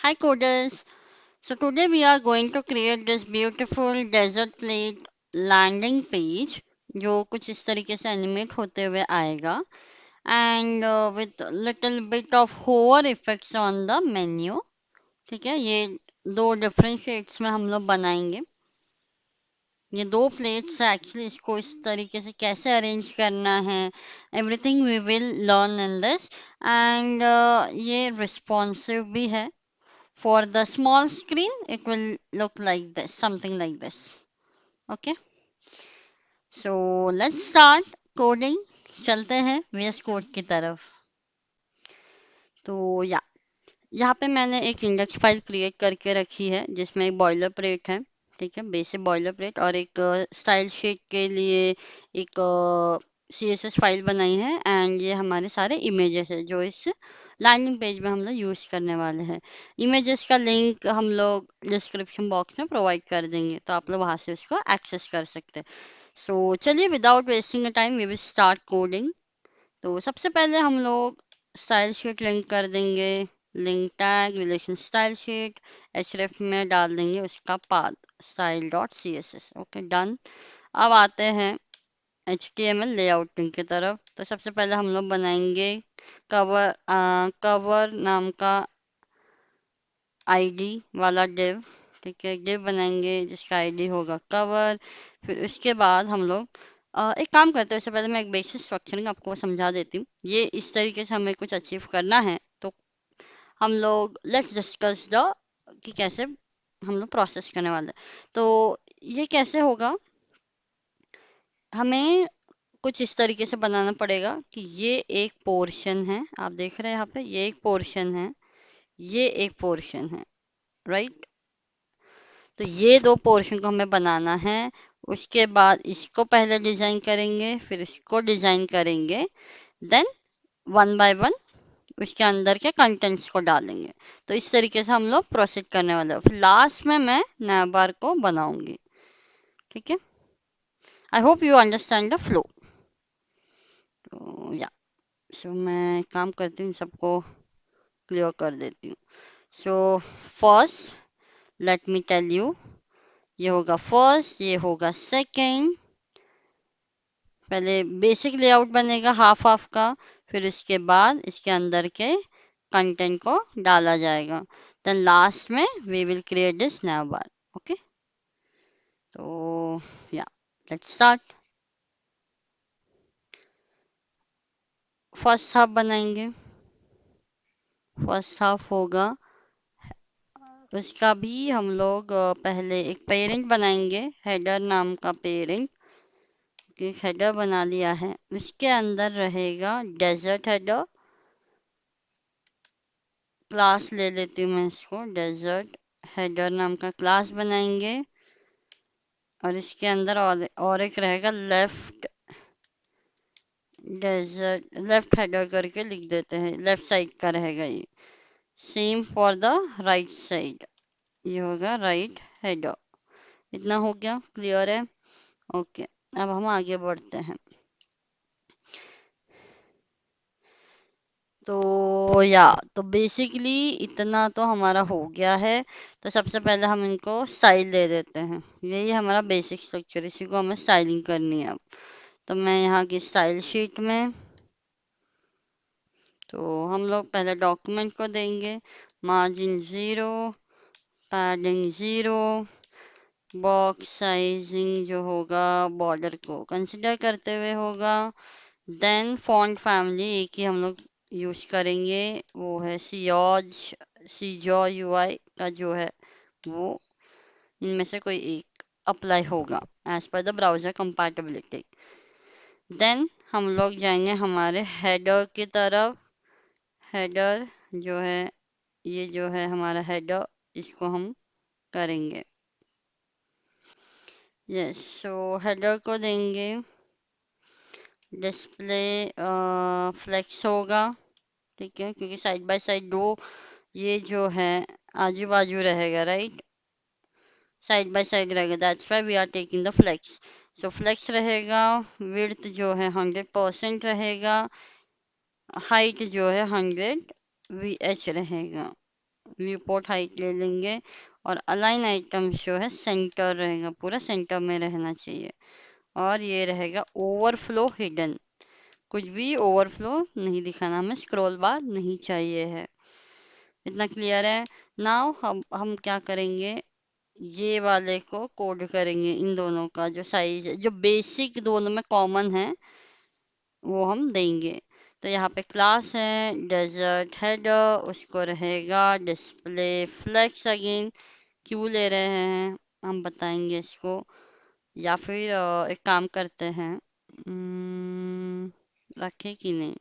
Hi coders. So today we are going to create this beautiful desert plate landing page जो कुछ इस तरीके से एनिमेट होते हुए आएगा and with little bit of hover effects on the menu. ठीक है, ये दो डिफरेंट शेड्स में हम लोग बनाएंगे. ये दो प्लेट्स एक्चुअली इसको इस तरीके से कैसे अरेंज करना है, everything we will learn in this. And ये रिस्पॉन्सिव भी है. For the small screen, it will look like this, something like this. Okay, so let's start coding. चलते हैं VS कोड की तरफ. तो या यहाँ पे मैंने एक इंडेक्स फाइल क्रिएट करके रखी है जिसमें एक बॉयलर प्लेट है. ठीक है, बेसिक बॉयलर प्लेट और एक स्टाइल शीट के लिए एक CSS फाइल बनाई है. एंड ये हमारे सारे इमेजेस है जो इस लैंडिंग पेज में हम लोग यूज़ करने वाले हैं. इमेजेस का लिंक हम लोग डिस्क्रिप्शन बॉक्स में प्रोवाइड कर देंगे तो आप लोग वहाँ से उसको एक्सेस कर सकते हैं. सो चलिए, without wasting time we will start coding. तो सबसे पहले हम लोग स्टाइल शीट लिंक कर देंगे. Link tag relation style sheet href में डाल देंगे उसका path style dot css. Okay, done. अब आते हैं HTML लेआउटिंग की तरफ. तो सबसे पहले हम लोग बनाएंगे कवर नाम का आईडी वाला डिव. ठीक है, डिव बनाएंगे जिसका आईडी होगा कवर. फिर उसके बाद हम लोग एक काम करते हैं. उससे पहले मैं एक बेसिक स्ट्रक्चरिंग आपको समझा देती हूँ. ये इस तरीके से हमें कुछ अचीव करना है तो हम लोग लेट्स डिस्कस द कि कैसे हम लोग प्रोसेस करने वाले हैं. तो ये कैसे होगा, हमें कुछ इस तरीके से बनाना पड़ेगा कि ये एक पोर्शन है. आप देख रहे हैं यहाँ पे ये एक पोर्शन है, ये एक पोर्शन है, राइट. तो ये दो पोर्शन को हमें बनाना है. उसके बाद इसको पहले डिजाइन करेंगे, फिर इसको डिजाइन करेंगे, देन वन बाय वन उसके अंदर के कंटेंट्स को डालेंगे. तो इस तरीके से हम लोग प्रोसीड करने वाले हैं. फिर लास्ट में मैं नया बार को बनाऊंगी. ठीक है, I hope you understand the flow. तो या सो मैं काम करती हूँ, सबको क्लियर कर देती हूँ. So first let me tell you, ये होगा फर्स्ट, ये होगा सेकेंड. पहले बेसिक लेआउट बनेगा हाफ हाफ का, फिर उसके बाद इसके अंदर के कंटेंट को डाला जाएगा. देन लास्ट में we will create this nav bar. Okay, तो yeah let's start. First half बनाएंगे. फर्स्ट हाफ होगा उसका भी हम लोग पहले एक पेरेंट बनाएंगे, हेडर नाम का पेरेंट. हेडर बना लिया है, उसके अंदर रहेगा डेजर्ट हेडर. क्लास ले लेती हूँ मैं इसको, डेजर्ट हेडर नाम का क्लास बनाएंगे. और इसके अंदर और एक रहेगा लेफ्ट डेजर्ट, लेफ्ट हेडर करके लिख देते हैं, लेफ्ट साइड का रहेगा ये. Same for the right side, ये होगा राइट हेडर. इतना हो गया, क्लियर है. ओके, अब हम आगे बढ़ते हैं. तो या तो बेसिकली इतना तो हमारा हो गया है. तो सबसे पहले हम इनको स्टाइल दे देते हैं. यही हमारा बेसिक स्ट्रक्चर, इसी को हमें स्टाइलिंग करनी है. अब तो मैं यहाँ की स्टाइल शीट में, तो हम लोग पहले डॉक्यूमेंट को देंगे मार्जिन 0, पैडिंग 0, बॉक्स साइजिंग जो होगा बॉर्डर को कंसिडर करते हुए होगा. देन फॉन्ट फैमिली एक ही हम लोग यूज करेंगे, वो है सीजो यूआई का जो है वो, इनमें से कोई एक अप्लाई होगा as per the browser compatibility. Then हम लोग जाएंगे हमारे हेडर की तरफ. हेडर जो है, ये जो है हमारा हेडर, इसको हम करेंगे. यस, सो हेडर को देंगे डिस्प्ले फ्लेक्स होगा. ठीक है, क्योंकि साइड बाय साइड दो ये जो है आजू बाजू रहेगा, राइट. साइड बाय साइड रहेगा, that's why we are taking the flex. So flex रहेगा. विड्थ जो है 100% रहेगा. हाइट जो है 100 VH रहेगा. व्यू पोर्ट हाइट ले लेंगे और अलाइन आइटम्स जो है सेंटर रहेगा, पूरा सेंटर में रहना चाहिए। और ये रहेगा ओवरफ्लो हिडन, कुछ भी ओवरफ्लो नहीं दिखाना, हमें स्क्रॉल बार नहीं चाहिए है। इतना क्लियर है। नाउ हम क्या करेंगे, ये वाले को कोड करेंगे, इन दोनों का जो साइज है, जो बेसिक दोनों में कॉमन है वो हम देंगे। तो यहाँ पे क्लास है डेजर्ट हेडर, उसको रहेगा डिस्प्ले फ्लेक्स। अगेन क्यों ले रहे हैं हम बताएंगे इसको, या फिर एक काम करते हैं, रखे कि नहीं,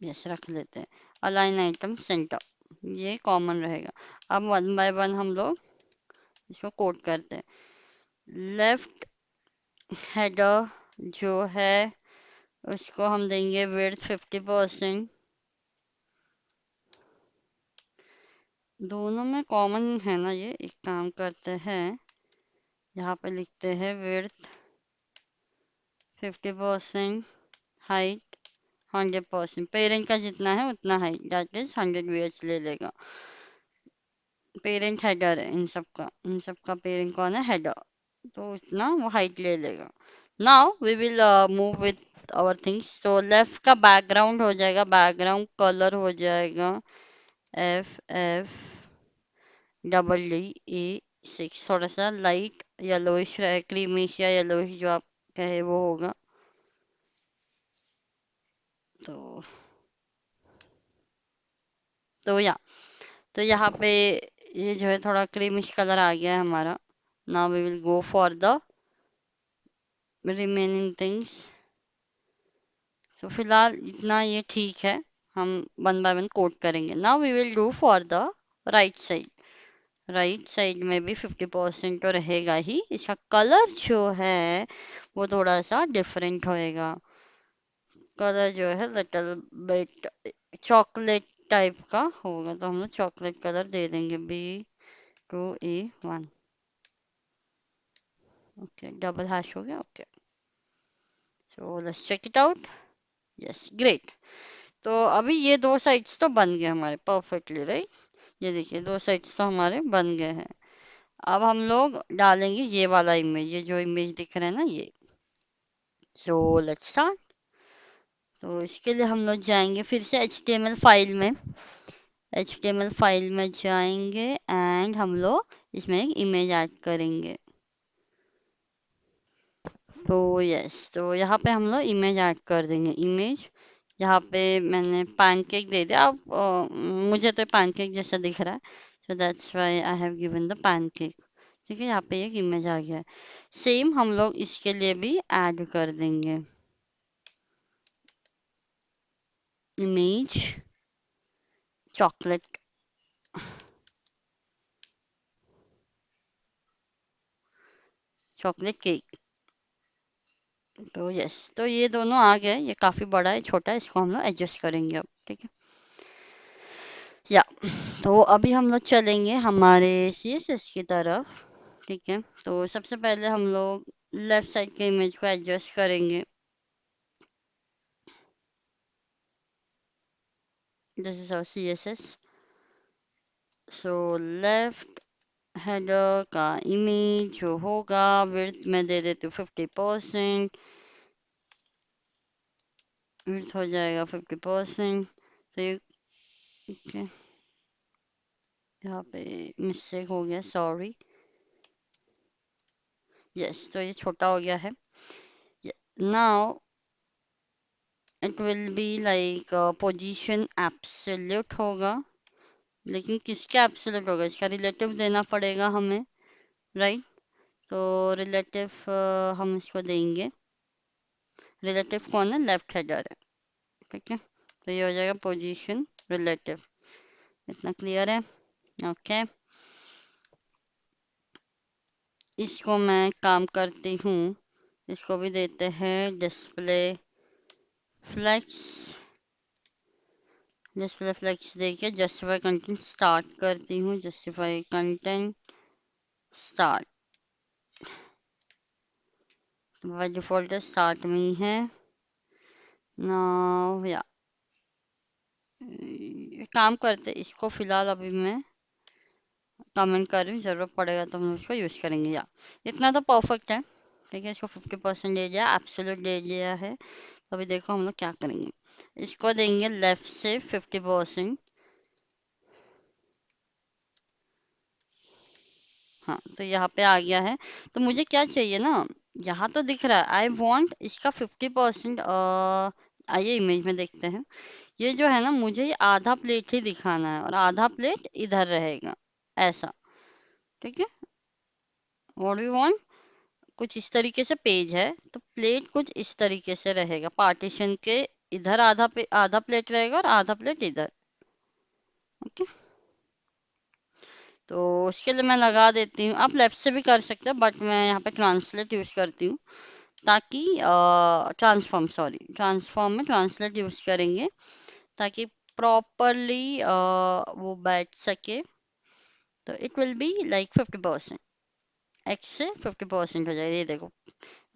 यस रख लेते हैं। अलाइन आइटम सेंटर, ये कॉमन रहेगा। अब वन बाय वन हम लोग इसको कोड करते हैं। लेफ्ट हेडर जो है उसको हम देंगे विड्थ 50%। दोनों में कॉमन है ना ये, एक काम करते हैं, यहाँ पे लिखते हैं विड्थ 50%, हाइट 100%। पेरेंट का जितना है उतना हाइट, दैट इज 100 VH ले लेगा। पेरेंट हेडर है इन सबका पेरेंट कौन है, हेडर, तो उतना वो हाइट ले लेगा। Now we will move with our things. तो लेफ्ट का बैकग्राउंड हो जाएगा, बैकग्राउंड कलर हो जाएगा FF थोड़ा सा लाइट येलोइश रहे, क्रीमिश या येलोइश जो आप कहे वो होगा। तो या तो यहाँ पे ये जो है थोड़ा क्रीमिश कलर आ गया है हमारा। Now we will go for the remaining things. तो फिलहाल इतना ये ठीक है, हम वन बाय वन कोड करेंगे। Now we will do for the right side. Right side में भी 50% तो रहेगा ही, इसका कलर जो है वो थोड़ा सा डिफरेंट होएगा। कलर जो है लिटिल बिट चॉकलेट टाइप का होगा, तो हम लोग चॉकलेट कलर दे देंगे B2E1। ओके, डबल हैश हो गया। Okay, so let's check it out. Yes, great. तो अभी ये दो साइड्स तो बन गए हमारे परफेक्टली, राइट। ये देखिए दो साइड्स तो हमारे बन गए हैं। अब हम लोग डालेंगे ये वाला इमेज, ये जो इमेज दिख रहा है ना ये। So let's start. तो इसके लिए हम लोग जाएंगे फिर से HTML फाइल में, HTML फाइल में जाएंगे एंड हम लोग इसमें एक इमेज ऐड करेंगे। तो यस, तो यहाँ पे हम लोग इमेज ऐड कर देंगे। इमेज यहाँ पे मैंने पैनकेक दे दिया। अब मुझे तो पैनकेक जैसा दिख रहा है, so that's why I have given the pancake. ठीक है, यहाँ पे एक इमेज आ गया है। सेम हम लोग इसके लिए भी ऐड कर देंगे इमेज चॉकलेट, चॉकलेट केक। तो यस, तो ये दोनों आ गए। ये काफ़ी बड़ा है छोटा है, इसको हम लोग एडजस्ट करेंगे अब। ठीक है, या तो अभी हम लोग चलेंगे हमारे CSS की तरफ। ठीक है, तो सबसे पहले हम लोग लेफ्ट साइड के इमेज को एडजस्ट करेंगे। This is our CSS। So left header का इमेज जो होगा विड्थ में दे देती हूँ 50%, विड्थ हो जाएगा 50%। तो ये okay, यहाँ पे मिस्टेक हो गया, सॉरी। यस, तो ये छोटा हो गया है। Now it will be like position absolute होगा, लेकिन किसका एब्सोल्यूट होगा, इसका रिलेटिव देना पड़ेगा हमें, राइट। तो रिलेटिव हम इसको देंगे, रिलेटिव कौन है, लेफ्ट हेडर है। ठीक है, तो ये हो जाएगा पोजीशन रिलेटिव। इतना क्लियर है। ओके, इसको मैं काम करती हूँ, इसको भी देते हैं डिस्प्ले फ्लेक्स। डिस्प्ले फ्लेक्स देखिए जस्टिफाई कंटेंट स्टार्ट करती हूँ, justify content start. By default start में ही है। नाउ या काम करते, इसको फिलहाल अभी मैं कमेंट कर रही हूँ, जरूरत पड़ेगा तो हम लोग इसको यूज करेंगे। या इतना तो परफेक्ट है। ठीक है, इसको 50% ले लिया, एब्सोल्यूट ले लिया है। तो अभी देखो हम लोग क्या करेंगे, इसको देंगे लेफ्ट से 50%। हाँ, तो यहाँ पे आ गया है। तो मुझे क्या चाहिए ना, यहाँ तो दिख रहा है आई वॉन्ट इसका 50%। आइए इमेज में देखते हैं। ये जो है ना, मुझे ये आधा प्लेट ही दिखाना है और आधा प्लेट इधर रहेगा, ऐसा। ठीक है, व्हाट वी वांट, कुछ इस तरीके से पेज है, तो प्लेट कुछ इस तरीके से रहेगा, पार्टीशन के इधर आधा प्लेट रहेगा और आधा प्लेट इधर। ओके, तो उसके लिए मैं लगा देती हूँ, आप लेफ्ट से भी कर सकते हैं बट मैं यहाँ पे ट्रांसलेट यूज करती हूँ, ताकि ट्रांसफॉर्म, सॉरी ट्रांसफॉर्म में ट्रांसलेट यूज करेंगे ताकि प्रॉपरली वो बैठ सके। तो it will be like 50%, x से 50% हो जाएगा। ये देखो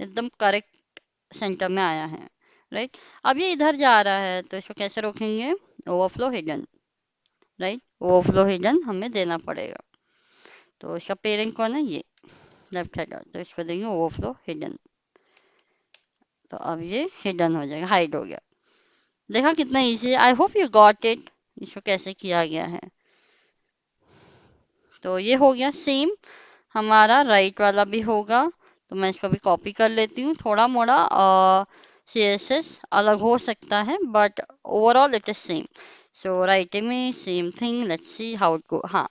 एकदम करेक्ट सेंटर में आया है, राइट। अब ये इधर जा रहा है तो इसको कैसे रोकेंगे, overflow hidden, right. Overflow hidden हमें देना पड़ेगा। तो इसका पेरेंट कौन है, ये लेफ्ट हेडर, तो इसको देंगे ओवरफ्लो हिडन। तो अब ये हिडन हो जाएगा, हाइड हो गया। देखा कितना इजी है, I hope you got it, इसको कैसे किया गया है। तो ये हो गया सेम, हमारा राइट वाला भी होगा। तो मैं इसको भी कॉपी कर लेती हूँ, थोड़ा मोड़ा CSS अलग हो सकता है but overall it is same. So writing में same thing, let's see how it go. हाँ,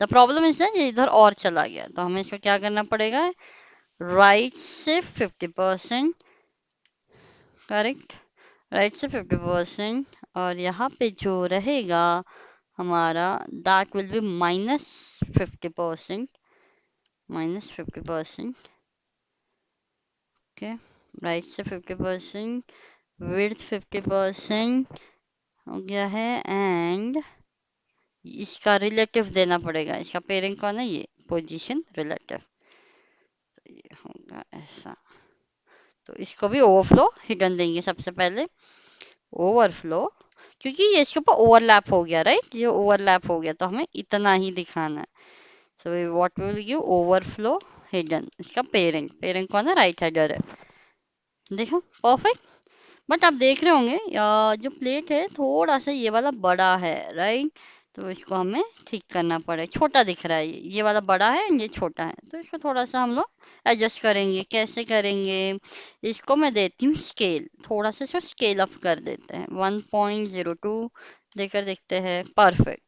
द प्रॉब्लम इज दैट ये इधर और चला गया, तो हमें इसको क्या करना पड़ेगा, राइट से 50%, करेक्ट, राइट से 50%, और यहाँ पे जो रहेगा हमारा, that will be -50%, -50%। Okay, right से 50%, विड्थ 50% हो गया है, एंड इसका रिलेटिव देना पड़ेगा, इसका पेरेंट कौन है, ये पोजीशन रिलेटिव। तो ये होगा ऐसा। तो इसको भी ओवरफ्लो हिडन देंगे सबसे पहले, ओवरफ्लो, क्योंकि ये इसके ऊपर ओवरलैप हो गया, राइट, ये ओवरलैप हो गया तो हमें इतना ही दिखाना है। So what will give overflow hidden, इसका पेरेंट, पेरेंट कौन है, राइट हेडर है। देखो परफेक्ट। बट आप देख रहे होंगे जो प्लेट है थोड़ा सा ये वाला बड़ा है, राइट। तो इसको हमें ठीक करना पड़ेगा, छोटा दिख रहा है, ये वाला बड़ा है ये छोटा है, तो इसको थोड़ा सा हम लोग एडजस्ट करेंगे। कैसे करेंगे, इसको मैं देती हूँ स्केल, थोड़ा सा इसको स्केल अप कर देते हैं, 1.02 देकर देखते हैं। परफेक्ट,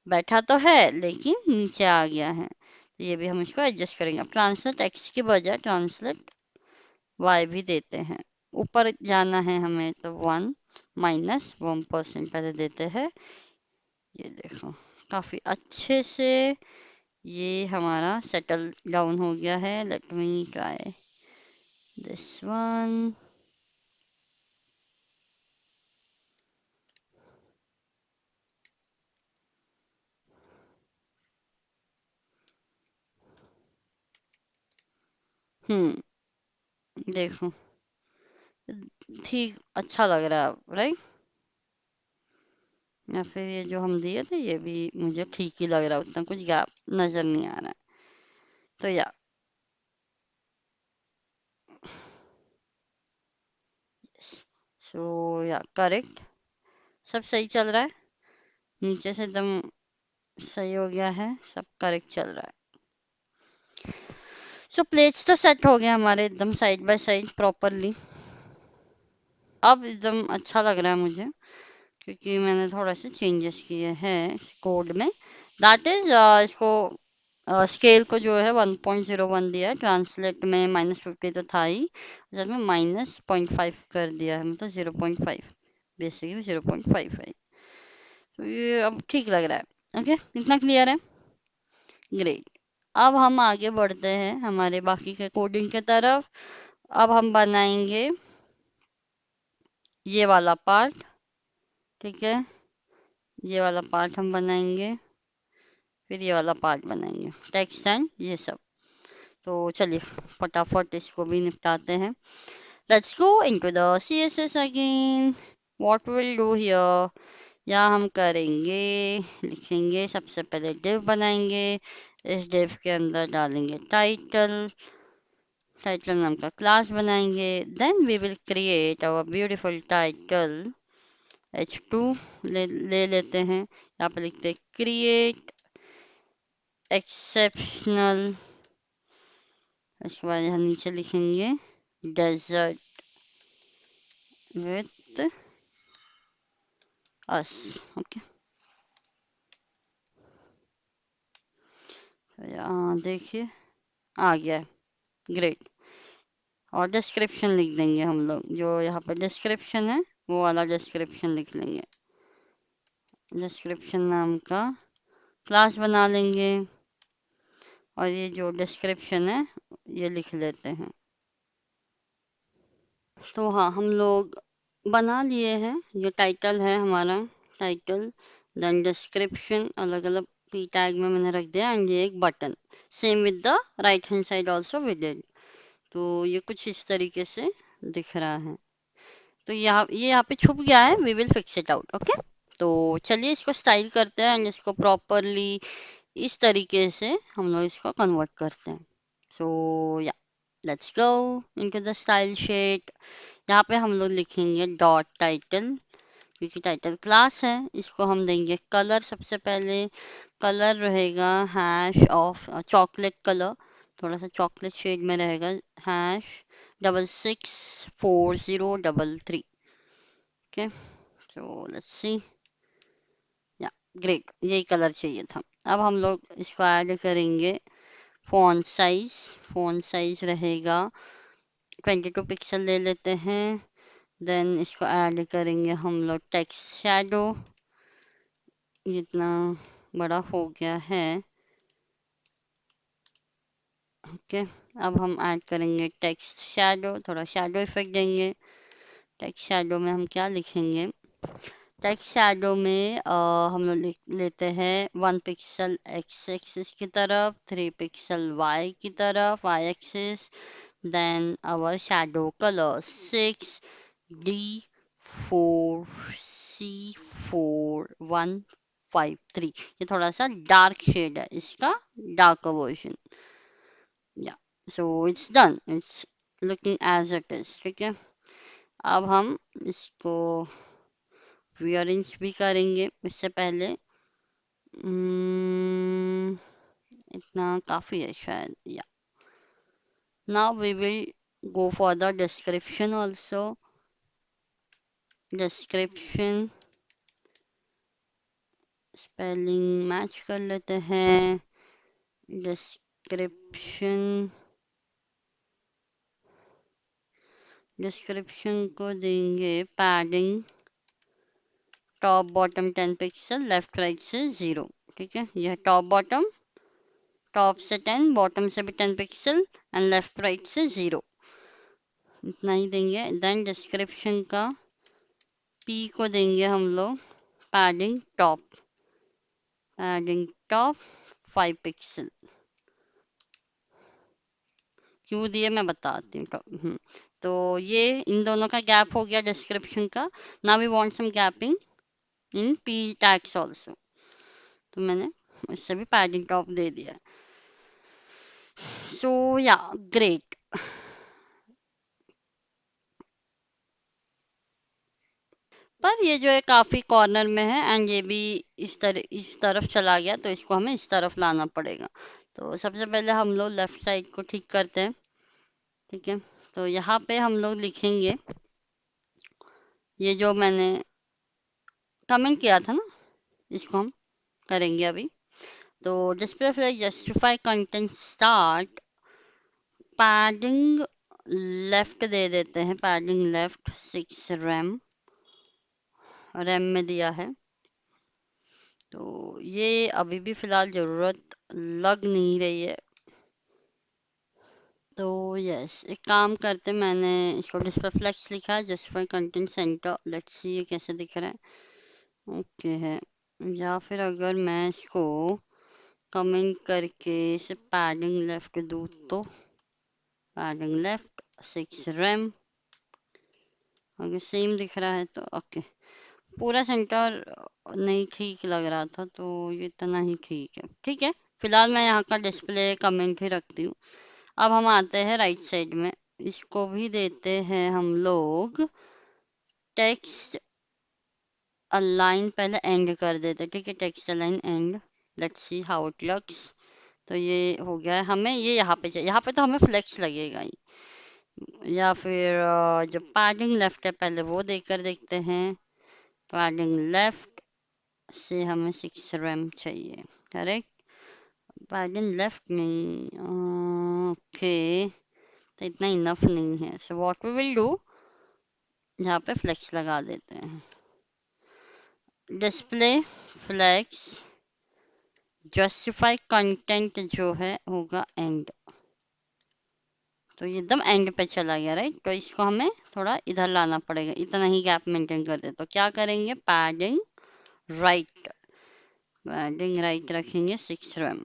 बैठा तो है लेकिन नीचे आ गया है, तो ये भी हम इसको एडजस्ट करेंगे। अब ट्रांसलेट एक्स के बजाय ट्रांसलेट वाई भी देते हैं, ऊपर जाना है हमें तो 1 - 1% पहले देते हैं। ये देखो काफी अच्छे से ये हमारा सेटल डाउन हो गया है। Let me try this one. देखो ठीक अच्छा लग रहा है, राइट। या फिर ये जो हम दिए थे ये भी मुझे ठीक ही लग रहा है, उतना कुछ गैप नजर नहीं आ रहा है। तो या सो या करेक्ट, सब सही चल रहा है, नीचे से एकदम सही हो गया है, सब करेक्ट चल रहा है। सो प्लेट्स तो सेट हो गए हमारे एकदम साइड बाय साइड प्रॉपरली। अब एकदम अच्छा लग रहा है मुझे, क्योंकि मैंने थोड़ा से चेंजेस किए हैं कोड में। दैट इज इसको स्केल को जो है 1.01 दिया है, ट्रांसलेट में -50 तो था ही, जब में -0.5 कर दिया है, मतलब 0.5, बेसिकली 0.5 है। तो ये अब ठीक लग रहा है। ओके, इतना क्लियर है, ग्रेट। अब हम आगे बढ़ते हैं हमारे बाकी के कोडिंग के तरफ। अब हम बनाएंगे ये वाला पार्ट, ठीक है, ये वाला पार्ट हम बनाएंगे, फिर ये वाला पार्ट बनाएंगे, टेक्स्ट एंड ये सब। तो चलिए फटाफट इसको भी निपटाते हैं। Let's go into the CSS again. What will do here, या हम करेंगे, लिखेंगे सबसे पहले div बनाएंगे, इस div के अंदर डालेंगे टाइटल, टाइटल नाम का क्लास बनाएंगे, then we will create our beautiful title h2 ले लेते हैं, यहाँ पे लिखते हैं क्रिएट एक्सेप्शनल, उसके बाद यहाँ नीचे लिखेंगे डेजर्ट विथ अस। ओके, तो यहाँ देखिए आ गया, ग्रेट। और डिस्क्रिप्शन लिख देंगे हम लोग, जो यहाँ पे डिस्क्रिप्शन है वो वाला डिस्क्रिप्शन लिख लेंगे, डिस्क्रिप्शन नाम का क्लास बना लेंगे, और ये जो डिस्क्रिप्शन है ये लिख लेते हैं। तो हाँ, हम लोग बना लिए हैं, ये टाइटल है हमारा, टाइटल, देन डिस्क्रिप्शन अलग अलग पी टैग में मैंने रख दिया, एंड ये एक button, same with the right hand side also with it. तो ये कुछ इस तरीके से दिख रहा है। तो यहाँ पे छुप गया है, we will fix it out. Okay, तो चलिए इसको स्टाइल करते हैं, एंड इसको प्रॉपरली इस तरीके से हम लोग इसको कन्वर्ट करते हैं। सो या let's go into the style sheet. यहाँ पे हम लोग लिखेंगे डॉट टाइटल, क्योंकि टाइटल क्लास है, इसको हम देंगे कलर। सबसे पहले कलर रहेगा हैश ऑफ चॉकलेट कलर, थोड़ा सा चॉकलेट शेड में रहेगा, hash 664033। Okay, so let's see, या ग्रेट, यही कलर चाहिए था। अब हम लोग इसको ऐड करेंगे फॉन्ट साइज, फॉन्ट साइज रहेगा 22 पिक्सल ले लेते हैं। देन इसको ऐड करेंगे हम लोग टेक्स्ट शैडो, जितना बड़ा हो गया है। ओके, अब हम ऐड करेंगे टेक्स्ट शैडो, थोड़ा शैडो इफेक्ट देंगे। टेक्स्ट शैडो में हम क्या लिखेंगे, टेक्स्ट शैडो में हम लोग लिख लेते हैं 1 पिक्सल एक्स एक्सिस की तरफ, 3 पिक्सल वाई की तरफ, Y axis, then our shadow colour 6D4C4153। ये थोड़ा सा डार्क शेड है, इसका dark version. Yeah so it's done, it's looking as it is. ठीक है, अब हम इसको रीअरेंज भी करेंगे। इससे पहले इतना काफ़ी है शायद। Yeah now we will go for the description also, description spelling match कर लेते हैं। डिस्क्रिप्शन, डिस्क्रिप्शन को देंगे padding top bottom 10 pixel, left right से 0। ठीक है, यह टॉप बॉटम, टॉप से 10, बॉटम से भी 10 पिक्सल, एंड लेफ्ट राइट से 0, इतना ही देंगे। देन डिस्क्रिप्शन का पी को देंगे हम लोग padding top, padding top 5 pixel. क्यों दिए मैं बताती हूँ। तो ये इन दोनों का गैप हो गया डिस्क्रिप्शन का। Now we want some gapping in P tags also, तो मैंने इससे भी पैडिंग टॉप दे दिया। सो या ग्रेट। पर ये जो है काफी कॉर्नर में है, एंड ये भी इस तरफ चला गया, तो इसको हमें इस तरफ लाना पड़ेगा। तो सबसे पहले हम लोग लेफ्ट साइड को ठीक करते हैं। ठीक है, तो यहाँ पे हम लोग लिखेंगे ये जो मैंने कमेंट किया था ना, इसको हम करेंगे अभी। तो display flex justify content start, padding left दे देते हैं, पैडिंग लेफ्ट 6 रैम, रैम में दिया है। तो ये अभी भी फिलहाल ज़रूरत लग नहीं रही है। तो यस, एक काम करते, मैंने इसको डिस्प्ले फ्लेक्स लिखा है, justify content centre, let's see ये कैसे दिख रहा है। ओके है, या फिर अगर मैं इसको कमेंट करके इसे पैडिंग लेफ्ट दूँ, तो पैडिंग लेफ्ट 6 रैम, अगर सेम दिख रहा है तो ओके। पूरा सेंटर नहीं ठीक लग रहा था, तो ये इतना ही ठीक है। ठीक है, फिलहाल मैं यहाँ का डिस्प्ले कमेंट ही रखती हूँ। अब हम आते हैं राइट साइड में, इसको भी देते हैं हम लोग टेक्स्ट अलाइन, पहले एंड कर देते हैं, ठीक है, text align and. Let's see how it looks. तो ये हो गया है, हमें ये यहाँ पे चाहिए, यहाँ पे तो हमें फ्लेक्स लगेगा ही, या फिर जो पैडिंग लेफ्ट है पहले वो देकर देखते हैं। पैडिंग लेफ्ट से हमें 6 रैम चाहिए, करेक्ट। पैडिंग लेफ्ट नहीं, ओके, तो इतना इनफ नहीं है। So what we will do, यहाँ पे फ्लेक्स लगा देते हैं, डिस्प्ले फ्लेक्स जस्टिफाई कंटेंट जो है होगा एंड। तो ये एकदम एंड पे चला गया, राइट। तो इसको हमें थोड़ा इधर लाना पड़ेगा, इतना ही गैप मेंटेन कर दे। तो क्या करेंगे, पैडिंग राइट, पैडिंग राइट रखेंगे 6 रैम।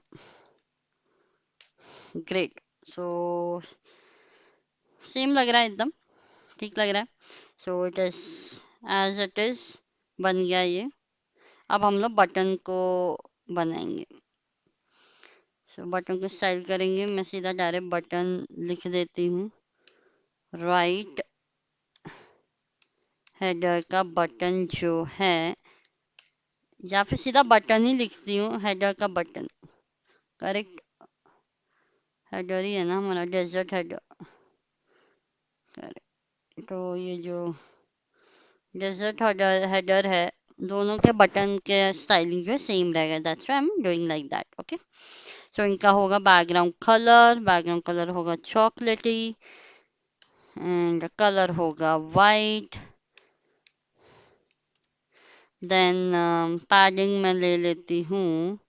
ग्रेट। सो सेम लग रहा है, एकदम ठीक लग रहा है। So it is as it is, बन गया ये। अब हम लोग बटन को बनाएंगे। सो बटन को स्टाइल करेंगे, मैं सीधा डायरेक्ट बटन लिख देती हूँ। राइट हेडर का बटन जो है, या फिर सीधा बटन ही लिखती हूँ, हेडर का बटन, करेक्ट। हेडर ही है ना हमारा, डेजर्ट हेडर, करेक्ट। तो ये जो डेजर्ट हेडर हेडर है, दोनों के बटन के स्टाइलिंग जो है सेम रहेगा, that's why I am doing like that, okay. So इनका होगा बैकग्राउंड कलर होगा चॉकलेटी, एंड कलर होगा वाइट। देन पैडिंग में ले लेती हूँ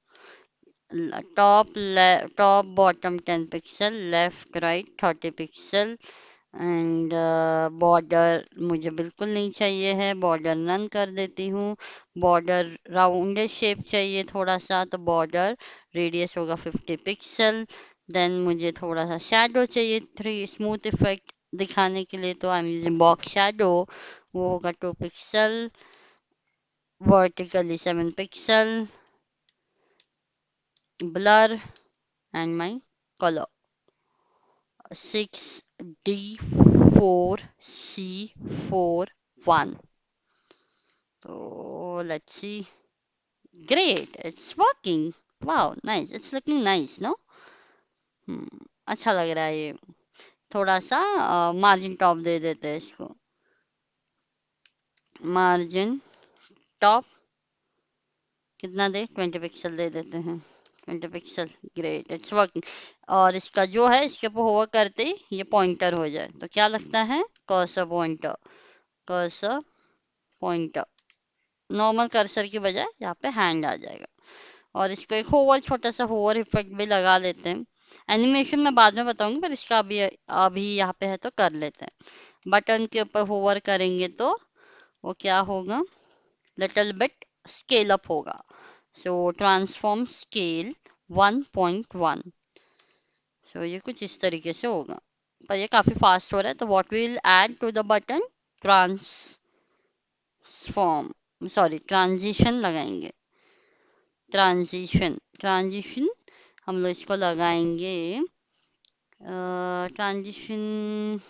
top top bottom 10 pixel, left right 30 pixel, and border मुझे बिल्कुल नहीं चाहिए है, बॉर्डर नन कर देती हूँ। बॉर्डर राउंडेड शेप चाहिए थोड़ा सा, तो बॉर्डर रेडियस होगा 50 पिक्सल। देन मुझे थोड़ा सा शैडो चाहिए, 3 स्मूथ इफेक्ट दिखाने के लिए, तो I am using box shadow, वो होगा 2 pixel, vertically 7 pixel, blur, and my color 6D4C41. So let's see. Great, it's working. Wow, nice. It's looking nice, no? अच्छा लग रहा है ये। थोड़ा सा मार्जिन टॉप दे देते हैं इसको, मार्जिन टॉप कितना दे, 20 पिक्सल दे देते हैं, 20 पिक्सल। Great, it's working. और इसका जो है, इसके ऊपर होवर करते ही ये पॉइंटर हो जाए, तो क्या लगता है, cursor pointer, cursor pointer, normal cursor की बजाय यहाँ पे हैंड आ जाएगा। और इसको एक होवर, छोटा सा होवर इफेक्ट भी लगा लेते हैं। एनिमेशन में बाद में बताऊंगी, पर इसका अभी अभी यहाँ पे है तो कर लेते हैं। बटन के ऊपर होवर करेंगे तो वो क्या होगा, लिटिल बिट स्केल अप होगा। सो ट्रांसफॉर्म स्केल 1.1। सो ये कुछ इस तरीके से होगा, पर ये काफी फास्ट हो रहा है। तो what will add to the button, transform, sorry transition लगाएंगे, ट्रांजिशन हम लोग इसको लगाएंगे। ट्रांजिशन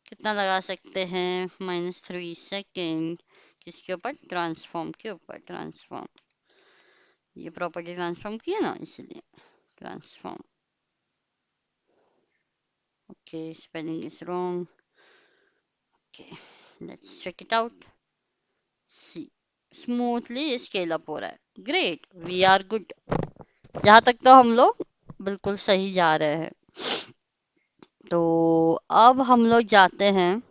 कितना लगा सकते हैं, -3 सेकेंड, किसके ऊपर, ट्रांसफॉर्म के ऊपर। ट्रांसफॉर्म, ये प्रॉपर्टी ट्रांसफॉर्म किया ना, इसलिए transform. Okay, spelling is wrong, okay, let's check it out. See, smoothly scale up हो रहा है। Great, we are good. यहाँ तक तो हम लोग बिल्कुल सही जा रहे हैं। तो अब हम लोग जाते हैं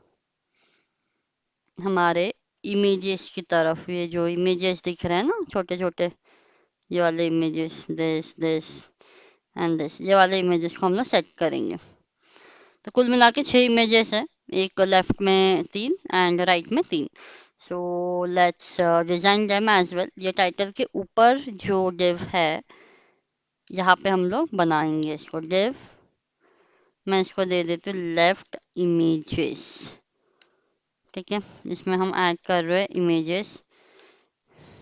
हमारे इमेजेस की तरफ। ये जो इमेजेस दिख रहे हैं ना छोटे छोटे, ये वाले इमेजेस, दिस एंड दिस, ये वाले इमेजेस को हम लोग सेट करेंगे। तो कुल मिला के 6 इमेजेस है, एक लेफ्ट में 3 एंड राइट में 3। So let's design them as well. ये टाइटल के ऊपर जो डिव है, यहाँ पे हम लोग बनाएंगे इसको डिव। मैं इसको दे देती हूँ लेफ्ट इमेजेस, ठीक है। इसमें हम ऐड कर रहे हैं इमेजेस,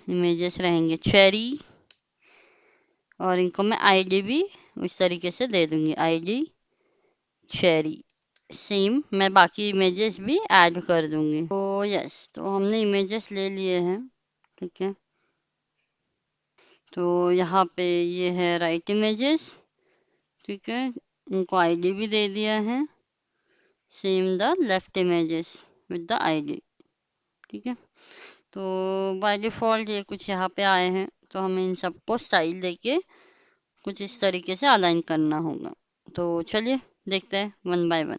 इमेजेस रहेंगे चेरी, और इनको मैं आईडी भी उस तरीके से दे दूंगी, आईडी चेरी। सेम मैं बाकी इमेजेस भी ऐड कर दूंगी। तो यस, तो हमने इमेजेस ले लिए हैं, ठीक है। तो यहाँ पे ये है राइट इमेजेस, ठीक है, इनको आईडी भी दे दिया है। Same the left images with the ID, ठीक है। तो बाय डिफॉल्ट ये कुछ यहाँ पे आए हैं, तो हमें इन सबको स्टाइल देके कुछ इस तरीके से अलाइन करना होगा। तो चलिए देखते हैं वन बाय वन।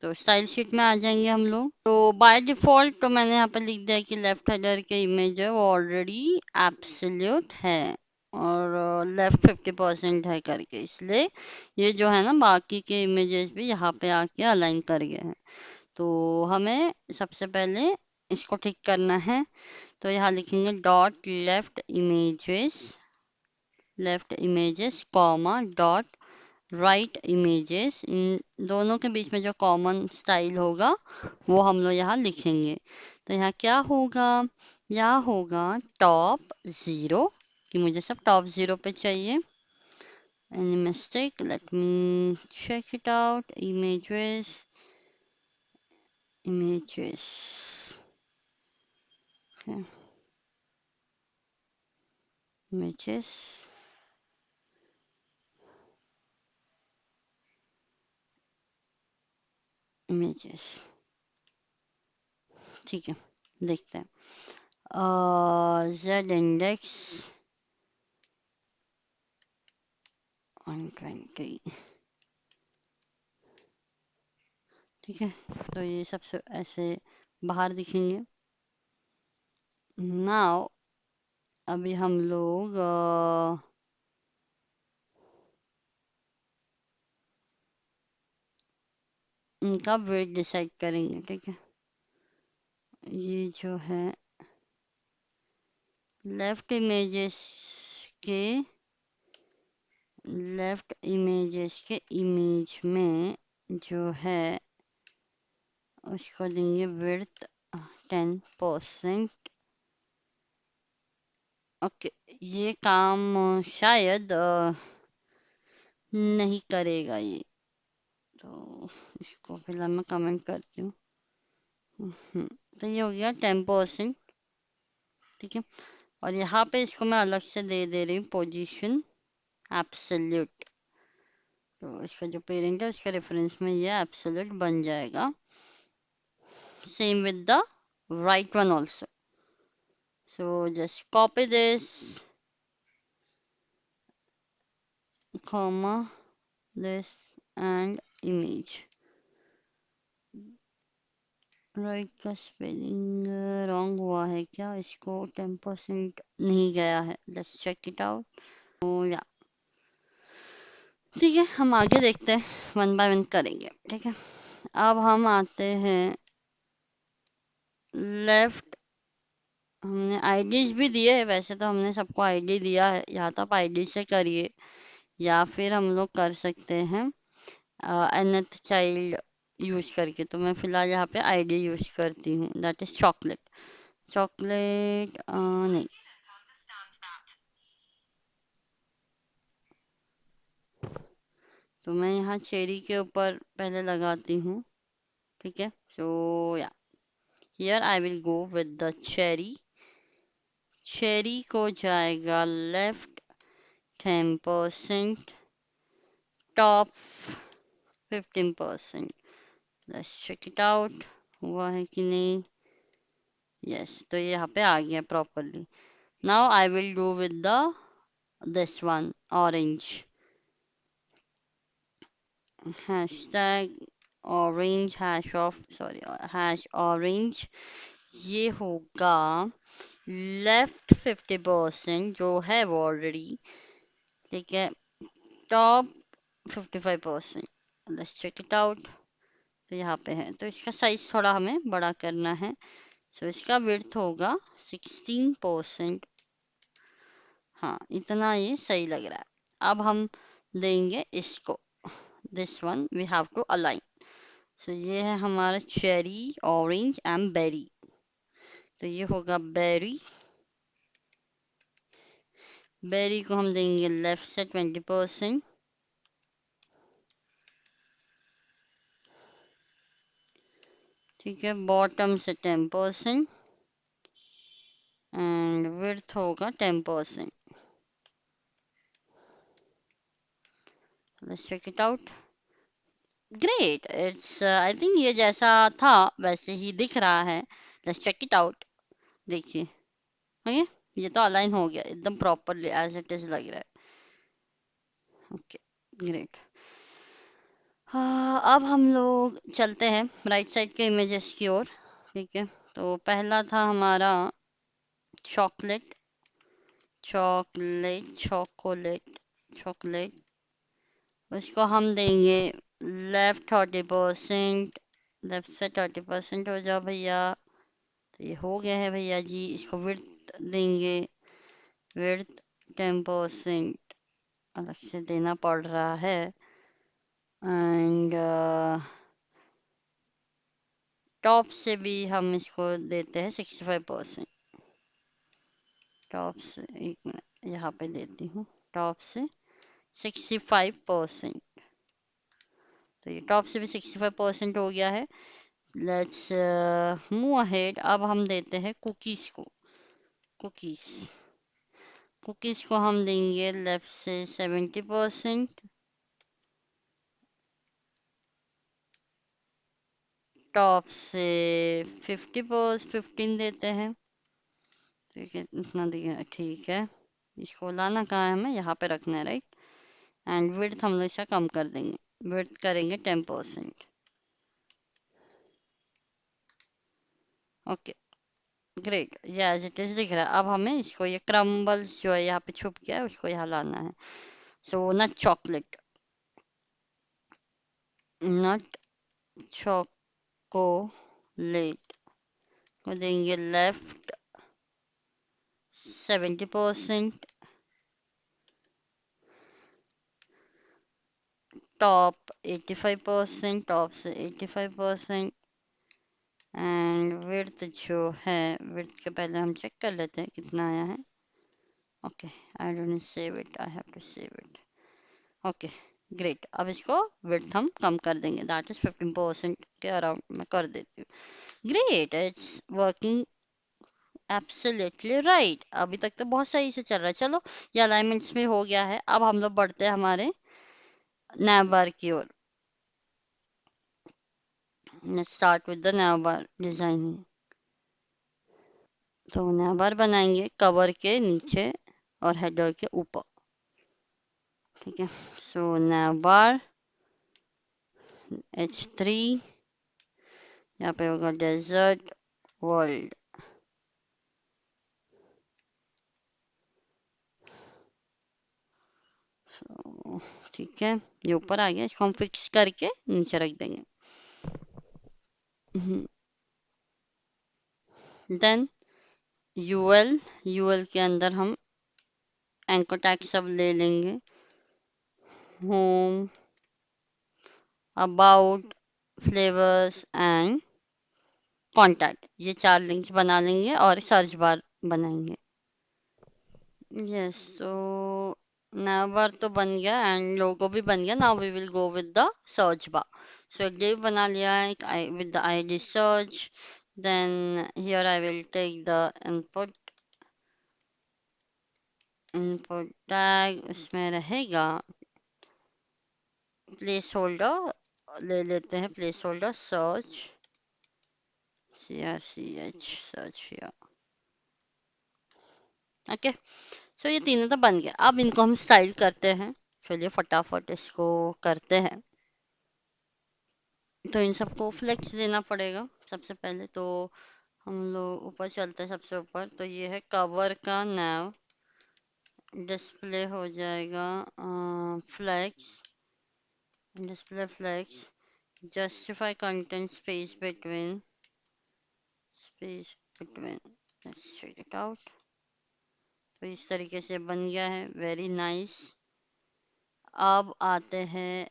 तो स्टाइल शीट में आ जाएंगे हम लोग। तो बाय डिफॉल्ट तो मैंने यहाँ पे लिख दिया कि लेफ्ट हेडर के इमेज है वो ऑलरेडी एब्सोल्यूट है, और लेफ्ट 50% है करके, इसलिए ये जो है ना बाकी के इमेजेस भी यहाँ पे आके अलाइन कर गए हैं। तो हमें सबसे पहले इसको ठीक करना है। तो यहाँ लिखेंगे dot left images comma dot right images. इन दोनों के बीच में जो कॉमन स्टाइल होगा वो हम लोग यहाँ लिखेंगे। तो यहाँ क्या होगा, यहाँ होगा टॉप 0, कि मुझे सब टॉप 0 पे चाहिए। Any mistake? Let me check it out. Images. Okay. Images. Images, ठीक है, देखते हैं। Z इंडेक्स 120, ठीक है। तो ये सबसे ऐसे बाहर दिखेंगे। नाउ अभी हम लोग इनका वेट डिसाइड करेंगे, ठीक है। ये जो है लेफ्ट इमेजेस के इमेज में जो है उसको देंगे विड्थ 10%। ओके, ये काम शायद नहीं करेगा ये, तो इसको फिलहाल मैं कमेंट करती हूँ। तो ये हो गया 10%, ठीक है। और यहाँ पे इसको मैं अलग से दे रही हूँ पोजीशन एब्सोल्यूट। तो इसका जो पेरेंट है उसका रेफरेंस में ये एब्सोल्यूट बन जाएगा। Same with the right one also. So just copy this, comma this and image. Right का स्पेलिंग रॉन्ग हुआ है क्या, इसको 10% नहीं गया है, लेट्स चेक इट आउट। या ठीक है, हम आगे देखते हैं, वन बाय वन करेंगे, ठीक है। अब हम आते हैं लेफ्ट, हमने आईडीज भी दिए है, वैसे तो हमने सबको आईडी दिया है, या तो आप आईडी से करिए या फिर हम लोग कर सकते हैं nth चाइल्ड यूज करके। तो मैं फिलहाल यहाँ पे आईडी यूज करती हूँ, दैट इज चॉकलेट। चॉकलेट नहीं, तो मैं यहाँ चेरी के ऊपर पहले लगाती हूँ, ठीक है। So yeah here I will go with the cherry. Cherry को जाएगा left 10%, top 15%। Let's check it out, हुआ है कि नहीं। यस, तो ये यहाँ पे आ गया properly. Now I will do with the this one orange, hashtag orange hash orange। ये होगा लेफ्ट 50% जो है वो ऑलरेडी, ठीक है, top 55%। Let's check it out. तो यहाँ पे है, तो इसका साइज थोड़ा हमें बड़ा करना है। तो इसका विड्थ होगा 16%। हाँ, इतना ये सही लग रहा है। अब हम देंगे इसको, this one we have to align. So ये है हमारा चेरी ऑरेंज एंड बेरी, तो ये होगा बेरी, बेरी को हम देंगे लेफ्ट से 20%, ठीक है, बॉटम से 10% एंड विड्थ होगा 10%. Let's check it out. Great, it's I think ये जैसा था वैसे ही दिख रहा है. Let's check it out. देखिए, ओके, ये तो अलाइन हो गया एकदम प्रॉपरली एज इट इज लग रहा है. Okay, great. हाँ, अब हम लोग चलते हैं राइट साइड के इमेजेस की ओर. ठीक है, तो पहला था हमारा चॉकलेट, चॉकलेट, चॉकलेट, चॉकलेट. उसको हम देंगे लेफ्ट 30%, लेफ्ट से 30% हो जाओ भैया. तो ये हो गया है भैया जी. इसको विड्थ देंगे, विड्थ 10%, अलग से देना पड़ रहा है. एंड टॉप से भी हम इसको देते हैं 65%. टॉप से एक मिनट यहाँ पे देती हूँ, टॉप से 65%. तो ये टॉप से भी 65% हो गया है. Let's move ahead. अब हम देते हैं कुकीज को. कुकीज, कुकीज को हम देंगे लेफ्ट से 70%, टॉप से 15 देते हैं. ठीक है, इतना दिया, ठीक है. इसको लाना कहाँ है, हमें यहाँ पे रखना है, राइट. एंड विड्थ हम लोग इसका कम कर देंगे, विड्थ करेंगे 10%. Okay, great. ये एज इट इज दिख रहा है. अब हमें इसको, ये क्रम्बल्स जो है यहाँ पे छुप गया है, उसको यहाँ लाना है. सो नट चॉकलेट, नट चॉकोलेट को देंगे लेफ्ट 70%, टॉप 85%, टॉप से 85%. एंड विड्थ जो है, विड्थ के पहले हम चेक कर लेते हैं कितना आया है. Okay, I don't save it, I have to save it. Okay, great. अब इसको विड्थ हम कम कर देंगे, दैट इज 15% के अराउंड मैं कर देती हूँ. Great, it's working absolutely right. अभी तक तो बहुत सही से चल रहा है. चलो, ये अलाइनमेंट्स में हो गया है. अब हम लोग बढ़ते हैं हमारे नैव बार की ओर. Let's start with the nav bar design. तो नैव बार बनाएंगे कवर के नीचे और हेडर के ऊपर. ठीक है, सो नैव बार H3, यहाँ पे होगा डेजर्ट वर्ल्ड. ठीक है, ये ऊपर आ गया. इसको हम फिक्स करके नीचे रख देंगे. देन यूएल, यूएल के अंदर हम एंकर टैग सब ले लेंगे. Home, about, flavours and contact, ये 4 लिंक्स बना लेंगे और सर्च बार बनाएंगे. यस, तो नाउ बार तो बन गया एंड लोगो भी बन गया. Now we will go with the search bar. So एक डिव बना लिया है with the ID search. Then here I will take the input, input tag. उसमें रहेगा प्लेस होल्डर, ले लेते हैं placeholder search, CRCH search here. Okay, so ये तीनों तो बन गया. अब इनको हम स्टाइल करते हैं. चलिए फटाफट इसको करते हैं. तो इन सबको फ्लेक्स देना पड़ेगा सबसे पहले. तो हम लोग ऊपर चलते हैं, सबसे ऊपर. तो ये है कवर का नाव, डिस्प्ले हो जाएगा flex, display flex, justify content space between, space between. Let's check it out. तो इस तरीके से बन गया है. Very nice. अब आते हैं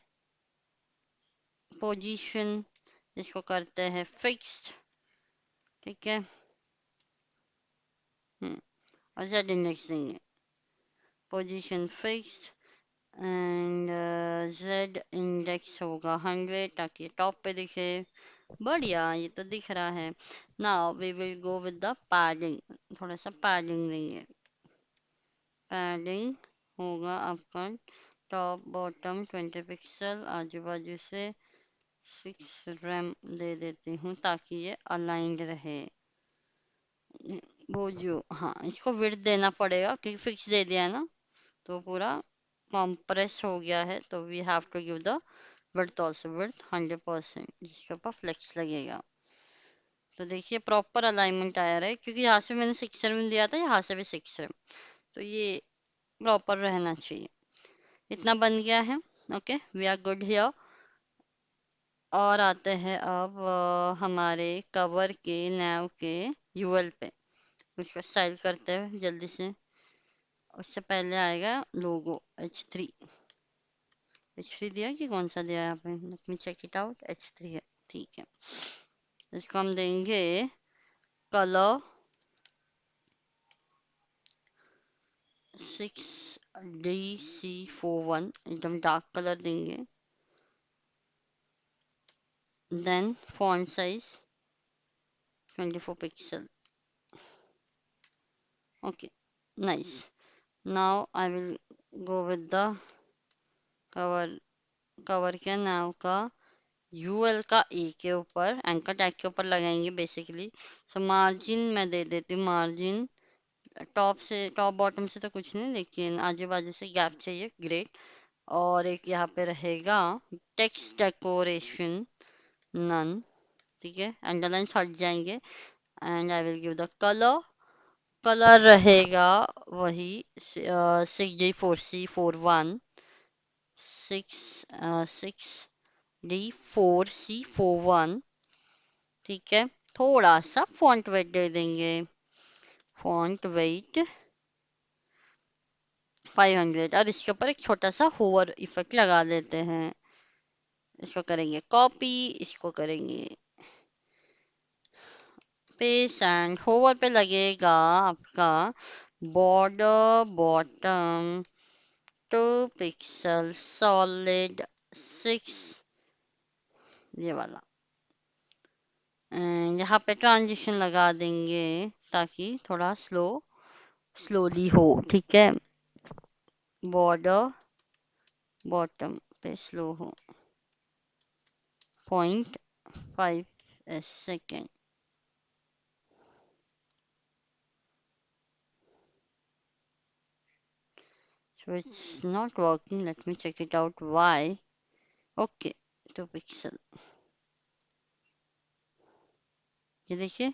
पोजीशन, इसको करते हैं फिक्स्ड. ठीक है, और जेड इंडेक्स देंगे. Position fixed and Z index होगा 100 ताकि टॉप पे दिखे। बढ़िया, ये तो दिख रहा है। Now we will go with the padding. थोड़ा सा पैडिंग देंगे। पैडिंग होगा आपका टॉप बॉटम 20 पिक्सल, आजू बाजू से 6 रैम दे देती हूँ ताकि ये अलाइंड रहे। वो जो हाँ, इसको विड्थ देना पड़ेगा क्योंकि फिक्स दे दिया है ना, तो पूरा कॉम्प्रेस हो गया है, तो we have to give the width also, width 100%, जिसके ऊपर फ्लेक्स लगेगा। तो देखिए प्रॉपर अलाइनमेंट आया रहे, क्योंकि यहाँ से मैंने 6 रैम दिया था, यहाँ से भी 6 रैम, तो ये प्रॉपर रहना चाहिए। इतना बन गया है। Okay, we are good here. और आते हैं अब हमारे कवर के नैव के यूएल पे। उसको स्टाइल करते हैं जल्दी से। उससे पहले आएगा लोगो H3। H3 दिया कि कौन सा दिया है यहाँ पे, let me check it out. H3 है, ठीक है। इसको हम देंगे कलर 6DC41, एकदम डार्क कलर देंगे। Then font size 24 pixel. Okay, nice. Now I will go with the cover. Cover के नाव का यूएल का ए के ऊपर, एंकर टैग के ऊपर लगाएंगे बेसिकली। सो मार्जिन मैं दे देती हूँ। मार्जिन टॉप से, टॉप बॉटम से तो कुछ नहीं, लेकिन आजू बाजू से गैप चाहिए, ग्रेट। और एक यहाँ पे रहेगा टेक्स्ट डेकोरेशन नन, ठीक है, अंडरलाइन हट जाएंगे। And I will give the colour. Colour रहेगा वही 6D4C41, 6D4C41, ठीक है। थोड़ा सा फॉन्ट वेट दे देंगे। फॉन्ट वेट 500, और इसके ऊपर एक छोटा सा होवर इफेक्ट लगा देते हैं। इसको करेंगे कॉपी, इसको करेंगे पेस्ट, एंड होवर पे लगेगा आपका बॉर्डर बॉटम 2 पिक्सल सॉलिड 6, ये वाला। यहाँ पे ट्रांजिशन लगा देंगे ताकि थोड़ा स्लोली हो, ठीक है। बॉर्डर बॉटम पे स्लो हो, 0.5 second. So it's not working. Let me check it out. Why? Okay, 2 pixel. ये देखिए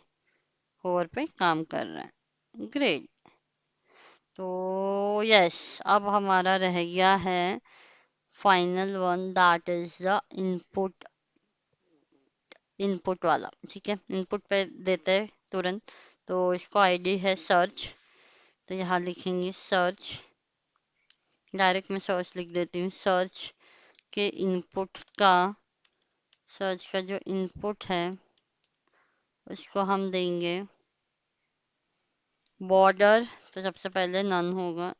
होवर पे काम कर रहा है, ग्रेट। तो यस, अब हमारा रह गया है final one, that is the input. Input वाला, ठीक है। इनपुट पे देते हैं तुरंत। तो इसको आईडी है सर्च, तो यहाँ लिखेंगे सर्च। डायरेक्ट मैं सर्च लिख देती हूँ। सर्च के इनपुट का, सर्च का जो इनपुट है उसको हम देंगे बॉर्डर। तो सबसे पहले नन होगा,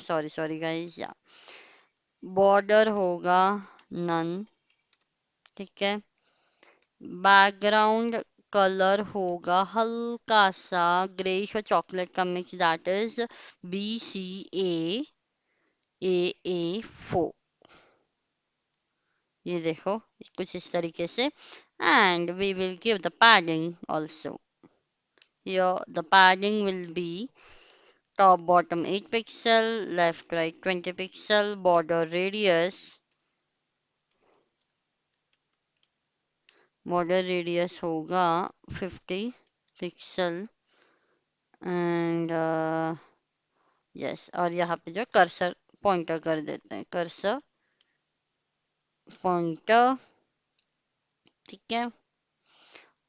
सॉरी सॉरी गाइस, या बॉर्डर होगा नन, ठीक है। बैकग्राउंड कलर होगा हल्का सा ग्रेइश और चॉकलेट का मिक्स, दैट इज BCAAA4। ये देखो कुछ इस तरीके से। And we will give the padding also. Here the padding will be top bottom 8 pixel, left right 20 pixel, border radius होगा 50 पिक्सल। एंड यस, और यहाँ पे जो कर्सर पॉइंटर कर देते हैं, कर्सर पॉइंटर, ठीक है।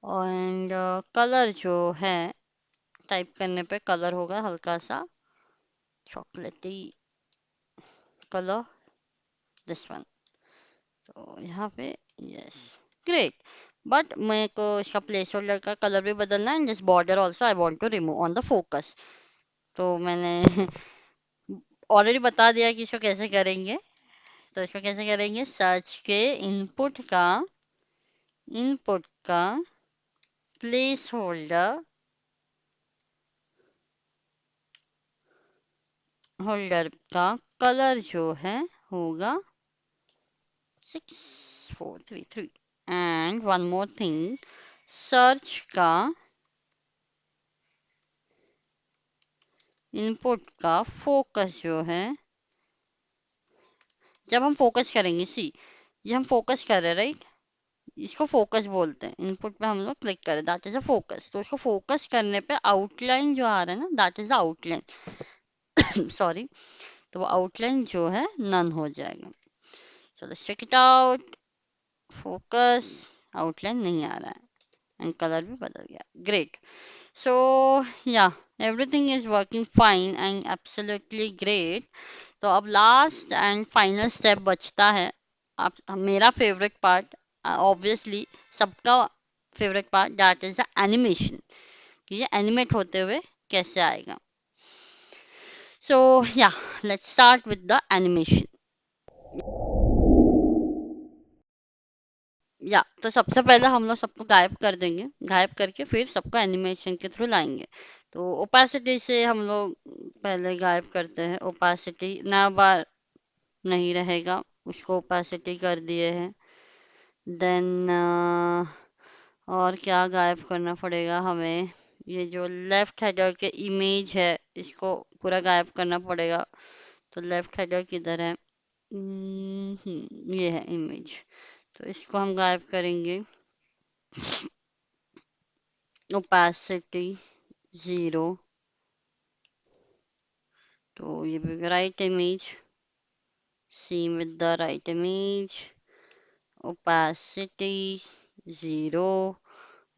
एंड कलर जो है, टाइप करने पे कलर होगा हल्का सा चॉकलेटी कलर, दिस वन। तो यहाँ पे यस, ग्रेट। बट मेरे को इसका प्लेस होल्डर का कलर भी बदलना है, and this border also I want to remove on the focus. तो मैंने ऑलरेडी बता दिया कि इसको कैसे करेंगे। तो इसको कैसे करेंगे, सर्च के इनपुट का प्लेस होल्डर का कलर जो है होगा 6433। And one more thing, search का इनपुट का फोकस जो है, जब हम फोकस करेंगे, सी ये हम फोकस कर रहे हैं राइट, इसको फोकस बोलते हैं। इनपुट पे हम लोग क्लिक करें, दैट इज अ फोकस। तो इसको फोकस करने पे आउटलाइन जो आ रहा है ना, that is the outline sorry. तो वो आउटलाइन जो है नन हो जाएगा। चलो check it out, focus, outline नहीं आ रहा है एंड कलर भी बदल गया, ग्रेट। सो या, everything is working fine and absolutely great. तो अब लास्ट एंड फाइनल स्टेप बचता है। अब मेरा फेवरेट पार्ट, ऑब्वियसली सबका favourite part, that is the animation, कि ये एनिमेट होते हुए कैसे आएगा। सो या, let's start with the animation. या तो सबसे पहले हम लोग सबको गायब कर देंगे, गायब करके फिर सबको एनिमेशन के थ्रू लाएंगे। तो ओपेसिटी से हम लोग पहले गायब करते हैं। ओपेसिटी ना बार नहीं रहेगा, उसको ओपेसिटी कर दिए हैं। देन और क्या गायब करना पड़ेगा हमें, ये जो लेफ्ट हेडर के इमेज है इसको पूरा गायब करना पड़ेगा। तो लेफ्ट हेडर किधर है, ये है इमेज, तो इसको हम गायब करेंगे। opacity 0, तो ये भी right image, same with the right image, opacity 0,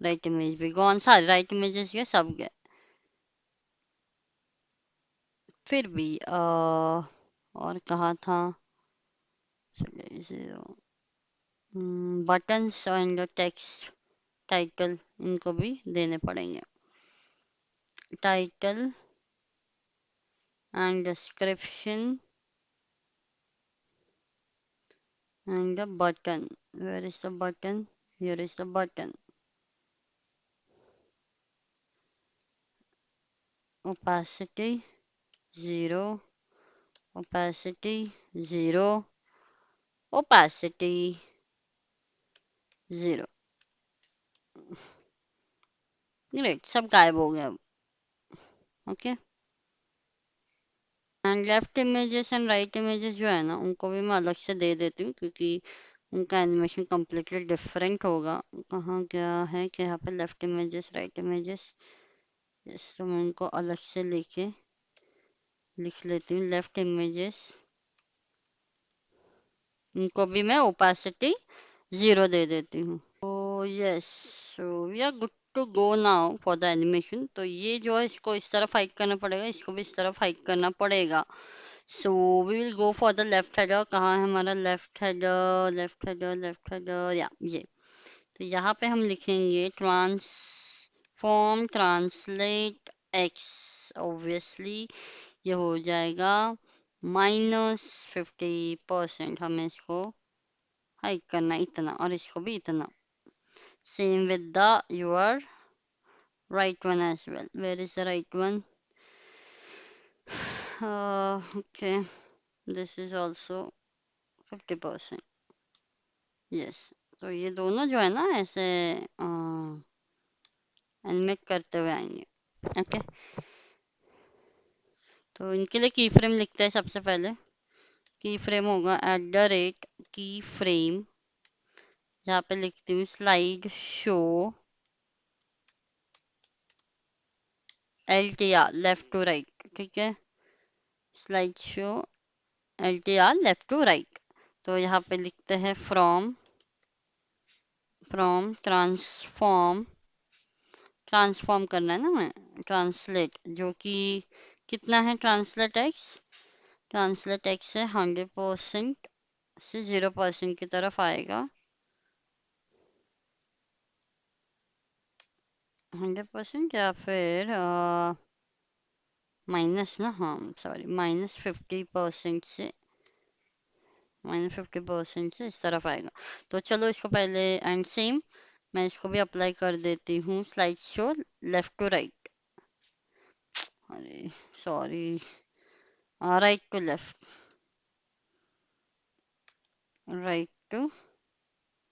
right image भी गॉन, सारे राइट इमेजेस ये सब गए। फिर भी और कहाँ था, चलिए 0, बटन्स एंड टेक्स्ट टाइटल इनको भी देने पड़ेंगे। Title and description and the button. Where is the button? Here is the button. Opacity 0, opacity 0, opacity 0। Great, सब गायब हो गया। Okay, and left images and right images जो है ना, उनको भी मैं अलग से दे देती हूँ, क्योंकि उनका एनिमेशन कम्प्लीटली डिफरेंट होगा। कहाँ गया है कि यहाँ पे left images right images, yes, तो मैं उनको अलग से लेके लिख लेती हूँ। लेफ्ट इमेजेस, इनको भी मैं ओपेसिटी 0 दे देती हूँ। तो yes, so we are good to go now for the animation. तो ये जो है इसको इस तरफ हाइक करना पड़ेगा, इसको भी इस तरफ हाइक करना पड़ेगा। So we will go for the left header. कहाँ है हमारा left header, left header, left header, yeah ये। तो यहाँ पे हम लिखेंगे ट्रांसफॉर्म ट्रांसलेट एक्स, ऑब्वियसली ये हो जाएगा -50%। हमें इसको हाइक करना इतना और इसको भी इतना। Same with the your right one as well. Where is the right one? Okay, this is also 50%। yes, तो ये दोनों जो है ना ऐसे एनिमेट करते हुए आएंगे। ओके, तो इनके लिए की फ्रेम लिखते हैं सबसे पहले। की फ्रेम होगा @की फ्रेम, जहाँ पे लिखती हूँ slide show LTR left to right. ठीक है, slide show LTR left to right. तो यहाँ पे लिखते हैं फ्रॉम ट्रांसफॉर्म, ट्रांसफॉर्म करना है ना मैं, ट्रांसलेट, जो कि कितना है ट्रांसलेट एक्स, ट्रांसलेट एक्स से 100% से 0% की तरफ आएगा। 100% या फिर माइनस ना, हाँ सॉरी, -50% से इस तरफ आएगा। तो चलो इसको पहले, एंड सेम मैं इसको भी अप्लाई कर देती हूँ, slide show left to right, अरे sorry, right to left, right to,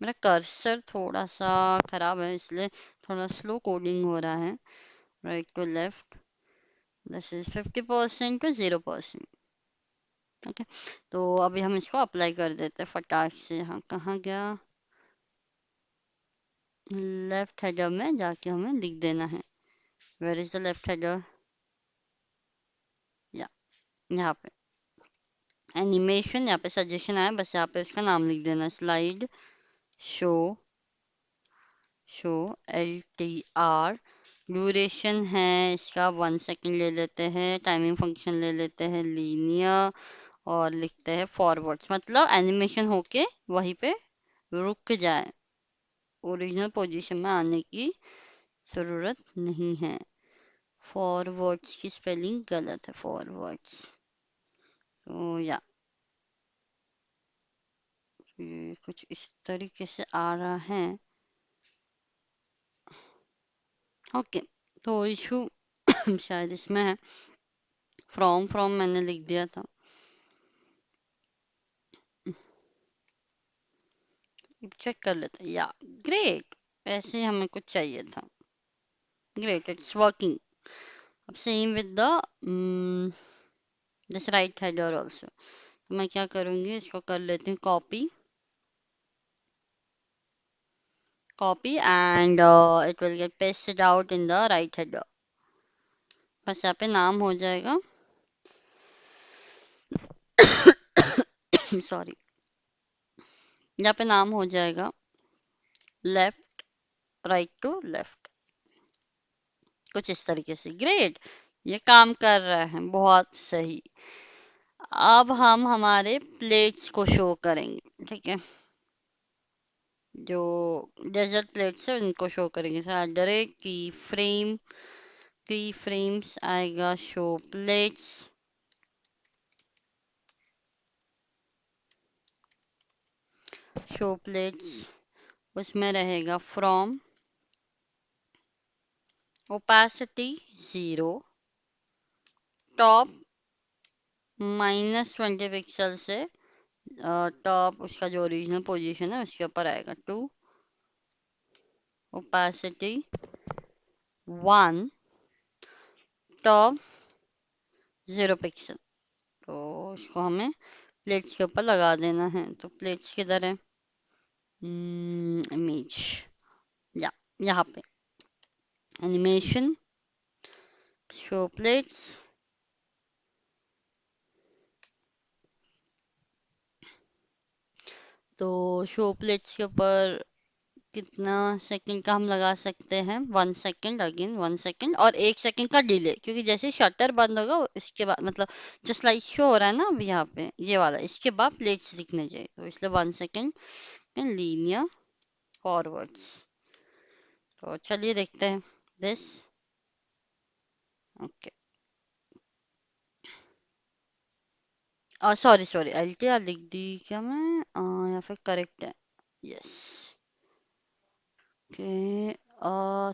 मेरा कर्सर थोड़ा सा खराब है इसलिए थोड़ा स्लो कोडिंग हो रहा है। Right to left, this is 50% to 0%। Okay, तो अभी हम इसको अप्लाई कर देते हैं फटाक से। हाँ कहाँ गया, लेफ्ट हेडर में जाके हमें लिख देना है, where is the left header, या यहाँ पे एनिमेशन, यहाँ पे सजेशन आया, बस यहाँ पे उसका नाम लिख देना, slide show, show LTR। Duration है इसका 1 सेकेंड ले लेते हैं, टाइमिंग फंक्शन ले लेते हैं लीनियर, और लिखते हैं फॉरवर्ड्स, मतलब एनिमेशन होके वहीं पे रुक जाए, ओरिजिनल पोजीशन में आने की जरूरत नहीं है। फॉरवर्ड्स की स्पेलिंग गलत है, फॉरवर्ड्स, तो या ये कुछ इस तरीके से आ रहा है। ओके, तो इशू शायद इसमें है, फ्रॉम फ्रॉम मैंने लिख दिया था, चेक कर लेते हैं, या ग्रेट, ऐसे ही हमें कुछ चाहिए था, ग्रेट, इट्स वर्किंग। अब same with the this right header also, तो मैं क्या करूँगी, इसको कर लेती हूँ copy, copy and it will get pasted out in the right header, बस यहाँ पे नाम हो जाएगा सॉरी, यहाँ पे नाम हो जाएगा लेफ्ट, राइट टू लेफ्ट, कुछ इस तरीके से। ग्रेट, ये काम कर रहा है, बहुत सही। अब हम हमारे प्लेट्स को शो करेंगे, ठीक है, जो डेजर्ट प्लेट्स है उनको शो करेंगे। डायरेक्ट की फ्रेम्स आएगा, शो प्लेट्स, शो प्लेट्स, उसमें रहेगा फ्रॉम, ओपेसिटी 0, टॉप -20 पिक्सल से टॉप उसका जो ओरिजिनल पोजीशन है उसके ऊपर आएगा, टू, ओपेसिटी 1, टॉप 0 पिक्सल। तो इसको हमें प्लेट्स के ऊपर लगा देना है, तो प्लेट्स किधर है, इमेज, या यहाँ पे एनिमेशन, शो प्लेट्स, तो शो प्लेट्स के ऊपर कितना सेकंड का हम लगा सकते हैं, 1 सेकंड, अगेन 1 सेकंड, और 1 सेकंड का डिले, क्योंकि जैसे शटर बंद होगा इसके बाद, मतलब जो स्लाइड शो हो रहा है ना अभी यहाँ पे ये वाला, इसके बाद प्लेट्स दिखने चाहिए, तो इसलिए 1 सेकंड एंड लीनियर फॉरवर्ड्स। तो चलिए देखते हैं this, okay, sorry sorry, LTR लिख दी क्या मैं, या फिर करेक्ट है, यस, ओके।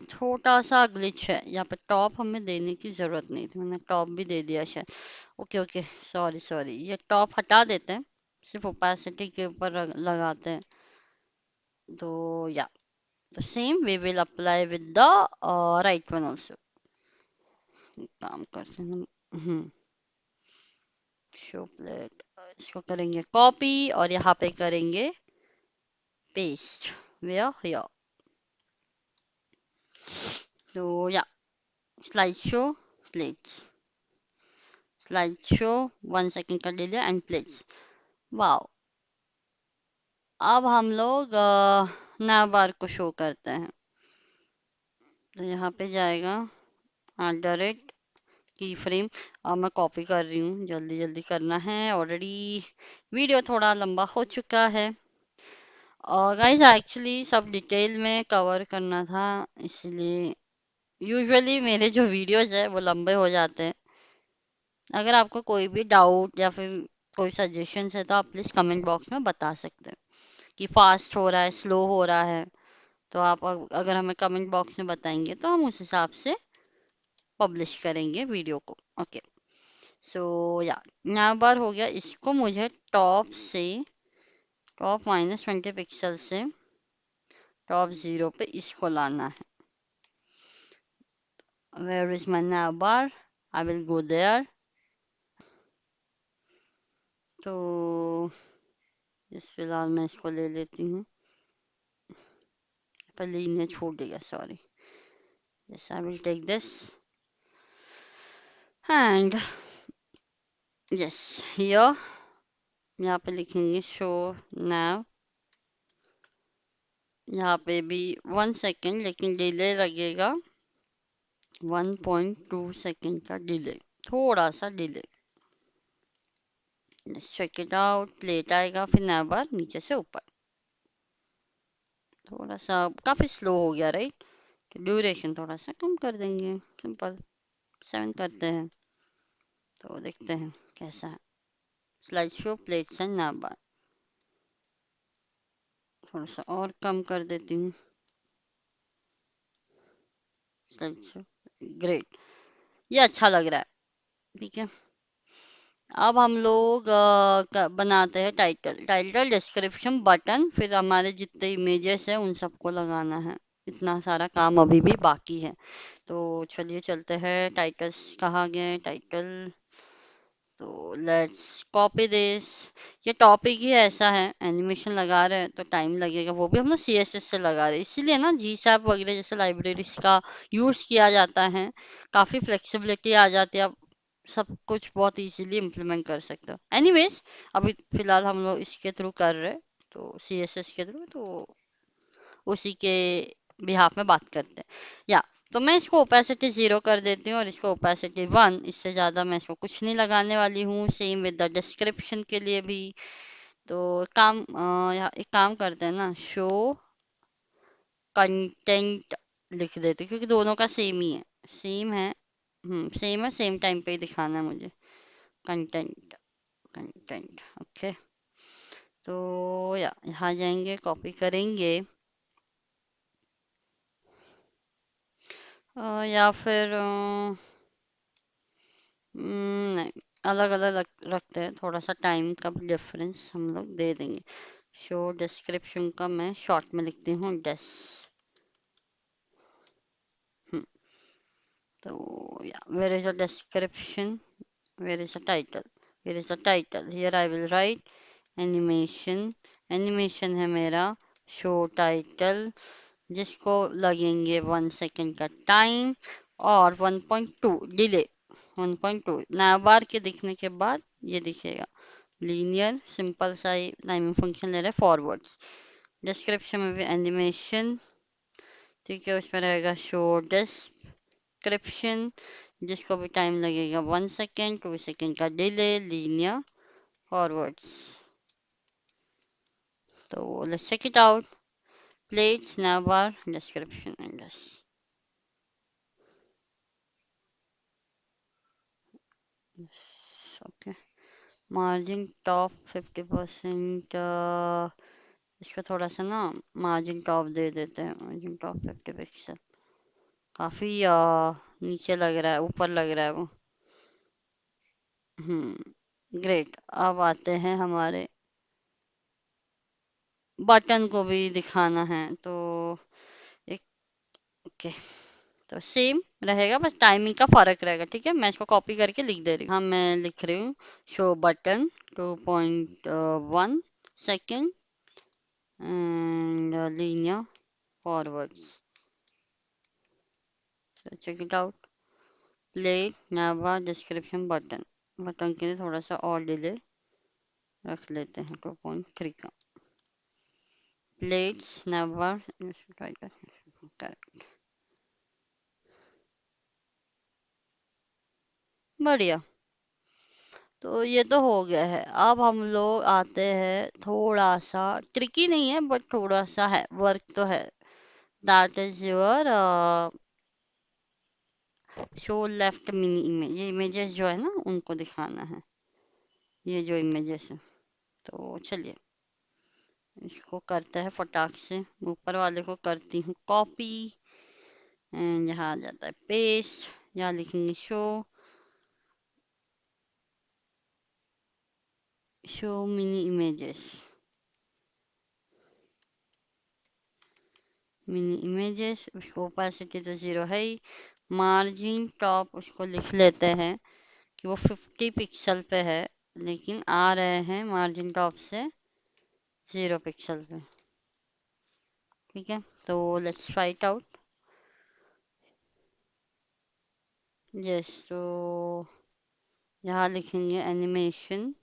छोटा सा ग्लिच है यहाँ पे, टॉप हमें देने की जरूरत नहीं थी, मैंने टॉप भी दे दिया शायद। ओके ओके, सॉरी सॉरी, ये टॉप हटा देते हैं, सिर्फ ओपेसिटी के ऊपर लगाते हैं, तो या, तो same we will apply with the right one also, काम करते हैं। शो प्लेट, इसको करेंगे कॉपी और यहाँ पे करेंगे पेस्ट, वेयर हियर, तो या, slide show plates, slide show 1 second का डिले एंड प्लेट्स, वाओ। अब हम लोग नैव बार को शो करते हैं, तो यहाँ पे जाएगा, हाँ डायरेक्ट की फ्रेम, अब मैं कॉपी कर रही हूँ, जल्दी जल्दी करना है, ऑलरेडी वीडियो थोड़ा लंबा हो चुका है, और गाइस एक्चुअली सब डिटेल में कवर करना था, इसलिए यूजुअली मेरे जो वीडियोज है वो लंबे हो जाते हैं, अगर आपको कोई भी डाउट या फिर कोई सजेशंस है तो आप प्लीज कमेंट बॉक्स में बता सकते हैं कि फास्ट हो रहा है, स्लो हो रहा है। तो आप अगर हमें कमेंट बॉक्स में बताएंगे तो हम उस हिसाब से पब्लिश करेंगे वीडियो को। ओके, सो या now बार हो गया। इसको मुझे टॉप -20 पिक्सल से टॉप 0 पे इसको लाना है। Where is my now bar? I will go there. तो इस फिलहाल मैं इसको ले लेती हूँ, पर लीनियर छूट गया, sorry. Yes, I will take this and yes here. यहाँ पे लिखेंगे शो नाउ। यहाँ पे भी 1 सेकेंड, लेकिन डिले लगेगा 1.2 सेकेंड का डिले, थोड़ा सा delay. Check it out. Plate आएगा, फिर नया बार नीचे से ऊपर। थोड़ा सा काफी स्लो हो गया, राइट? ड्यूरेशन थोड़ा सा कम कर देंगे, सिंपल 7 करते हैं। तो देखते हैं कैसा है। स्लाइड शो प्लेट से नया बार थोड़ा सा और कम कर देती हूँ। स्लाइड शो, ग्रेट, ये अच्छा लग रहा है। ठीक है, अब हम लोग बनाते हैं टाइटल डिस्क्रिप्शन बटन, फिर हमारे जितने इमेजेस हैं उन सबको लगाना है। इतना सारा काम अभी भी बाकी है। तो चलिए चलते हैं। टाइटल्स कहाँ गए? टाइटल। तो लेट्स कॉपी दिस। ये टॉपिक ही ऐसा है, एनिमेशन लगा रहे हैं तो टाइम लगेगा, वो भी हम लोग CSS से लगा रहे हैं, इसीलिए ना GSAP वगैरह जैसे लाइब्रेरीज का यूज किया जाता है। काफी फ्लेक्सिबिलिटी आ जाती है, आप सब कुछ बहुत इजीली इम्प्लीमेंट कर सकते हो। एनीवेज, अभी फिलहाल हम लोग इसके थ्रू कर रहे हैं, तो CSS के थ्रू, तो उसी के बिहाफ में बात करते हैं। या तो मैं इसको ओपेसिटी 0 कर देती हूँ और इसको ओपेसिटी 1। इससे ज़्यादा मैं इसको कुछ नहीं लगाने वाली हूँ। सेम विद द डिस्क्रिप्शन के लिए भी। तो एक काम करते हैं ना, शो कंटेंट लिख देते हैं, क्योंकि दोनों का सेम ही है। सेम है। सेम है, सेम टाइम पे ही दिखाना है मुझे। Content, content, okay. तो या यहाँ जाएंगे, कॉपी करेंगे। या फिर नहीं, अलग अलग रखते हैं, थोड़ा सा टाइम का डिफरेंस हम लोग दे देंगे। शो डिस्क्रिप्शन का मैं शॉर्ट में लिखती हूँ डेस। तो या where is the description, where is the title, where is the title? Here I will write animation. Animation है मेरा शो टाइटल, जिसको लगेंगे 1 सेकेंड का टाइम और 1.2 डिले। 1.2 नया बार के दिखने के बाद ये दिखेगा। लीनियर सिंपल सा ही टाइमिंग फंक्शन ले रहे फॉरवर्ड्स। डिस्क्रिप्शन में भी एनिमेशन, ठीक है, उसमें रहेगा शो डिस्क्रिप्शन, जिसको भी टाइम लगेगा 1 सेकेंड, 2 सेकेंड का डिले, लीनियर फॉरवर्ड्स। तो लेट्स चेक इट आउट। प्लेट्स नया bar description and yes. Okay, margin top 50%। इसको थोड़ा सा ना मार्जिन टॉप दे देते हैं। मार्जिन टॉप 50 पिक्सल काफी नीचे लग रहा है, ऊपर लग रहा है वो। ग्रेट। अब आते हैं हमारे बटन को भी दिखाना है, तो एक, ओके, तो सेम रहेगा, बस टाइमिंग का फर्क रहेगा। ठीक है, मैं इसको कॉपी करके लिख दे रही हूँ। हाँ, मैं लिख रही हूँ show button 2.1 second and linear forwards. Check it out. Play नावा डिस्क्रिप्शन बटन। बटन के लिए थोड़ा सा और डिले रख लेते हैं, 2.3 का। प्लेट्स नेवर, करेक्ट, बढ़िया। तो ये तो हो गया है। अब हम लोग आते हैं, थोड़ा सा ट्रिकी नहीं है बट थोड़ा सा है, वर्क तो है। That is your show left mini image, ये इमेजेस जो है ना उनको दिखाना है, ये जो इमेजेस है। तो चलिए इसको करते हैं फटाक से, ऊपर वाले को करती हूँ कॉपी, एंड यहाँ आ जाता है पेस्ट, यहाँ लिखेंगे show mini images, mini images. उसको ओपेसिटी तो 0 है ही। मार्जिन टॉप उसको लिख लेते हैं कि वो 50 पिक्सल पे है, लेकिन आ रहे हैं मार्जिन टॉप से 0 पिक्सल पे। ठीक है, तो let's try it out. Yes, तो यहाँ लिखेंगे animation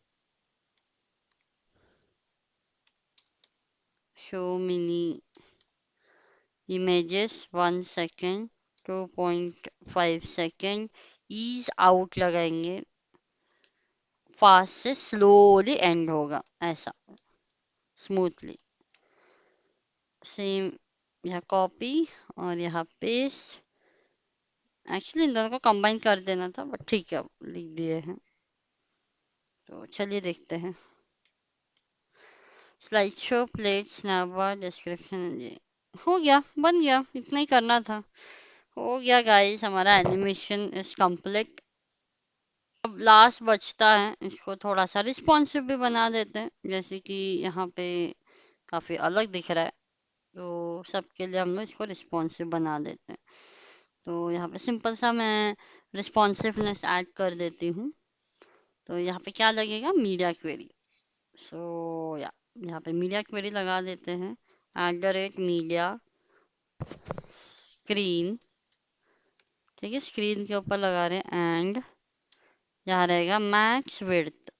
show mini images 1 second, 2.5 second, ease out लगाएंगे, फास्ट से स्लोली एंड होगा ऐसा, स्मूथली। सेम यहाँ कॉपी और यहाँ पेस्ट, एक्चुअली इन दोनों को कंबाइन कर देना था बट ठीक है, अब लिख दिए हैं। तो चलिए देखते हैं। स्लाइड शो, प्लेट, स्नैपबार, डिस्क्रिप्शन, ये हो गया, बन गया, इतना ही करना था। हो गया गाइस, हमारा एनिमेशन इज कंप्लीट। अब लास्ट बचता है, इसको थोड़ा सा रिस्पॉन्सिव भी बना देते हैं, जैसे कि यहाँ पे काफी अलग दिख रहा है, तो सबके लिए हम लोग इसको रिस्पॉन्सिव बना देते हैं। तो यहाँ पे सिंपल सा मैं रिस्पॉन्सिवनेस ऐड कर देती हूँ। तो यहाँ पे क्या लगेगा, मीडिया क्वेरी। सो या यहाँ पे मीडिया क्वेरी लगा देते हैं, @media स्क्रीन। ठीक है, स्क्रीन के ऊपर लगा रहे हैं, एंड यहाँ रहेगा मैक्स विड्थ,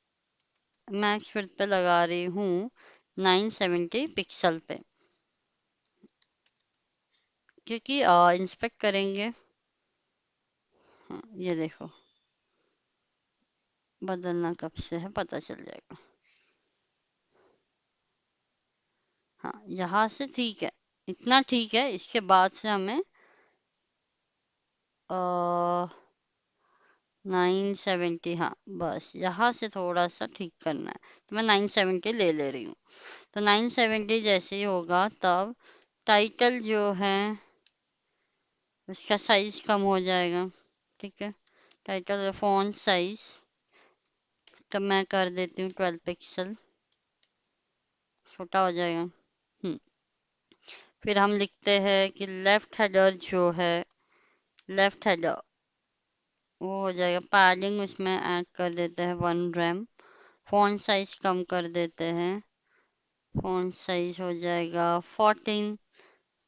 मैक्स विड्थ पे लगा रही हूँ 970 पिक्सल पे, क्योंकि इंस्पेक्ट करेंगे। हाँ, ये देखो बदलना कब से है पता चल जाएगा। हाँ, यहाँ से ठीक है, इतना ठीक है। इसके बाद से हमें 970, हाँ बस यहाँ से थोड़ा सा ठीक करना है, तो मैं 970 ले ले रही हूँ। तो 970 जैसे ही होगा तब टाइटल जो है उसका साइज कम हो जाएगा। ठीक है, टाइटल फॉन्ट साइज तब मैं कर देती हूँ 12 पिक्सल, छोटा हो जाएगा। फिर हम लिखते हैं कि लेफ्ट हेडर जो है, लेफ्ट हेडर वो हो जाएगा पैडिंग, उसमें ऐड कर देते हैं 1 रैम। फॉन्ट साइज कम कर देते हैं, फॉन्ट साइज हो जाएगा 14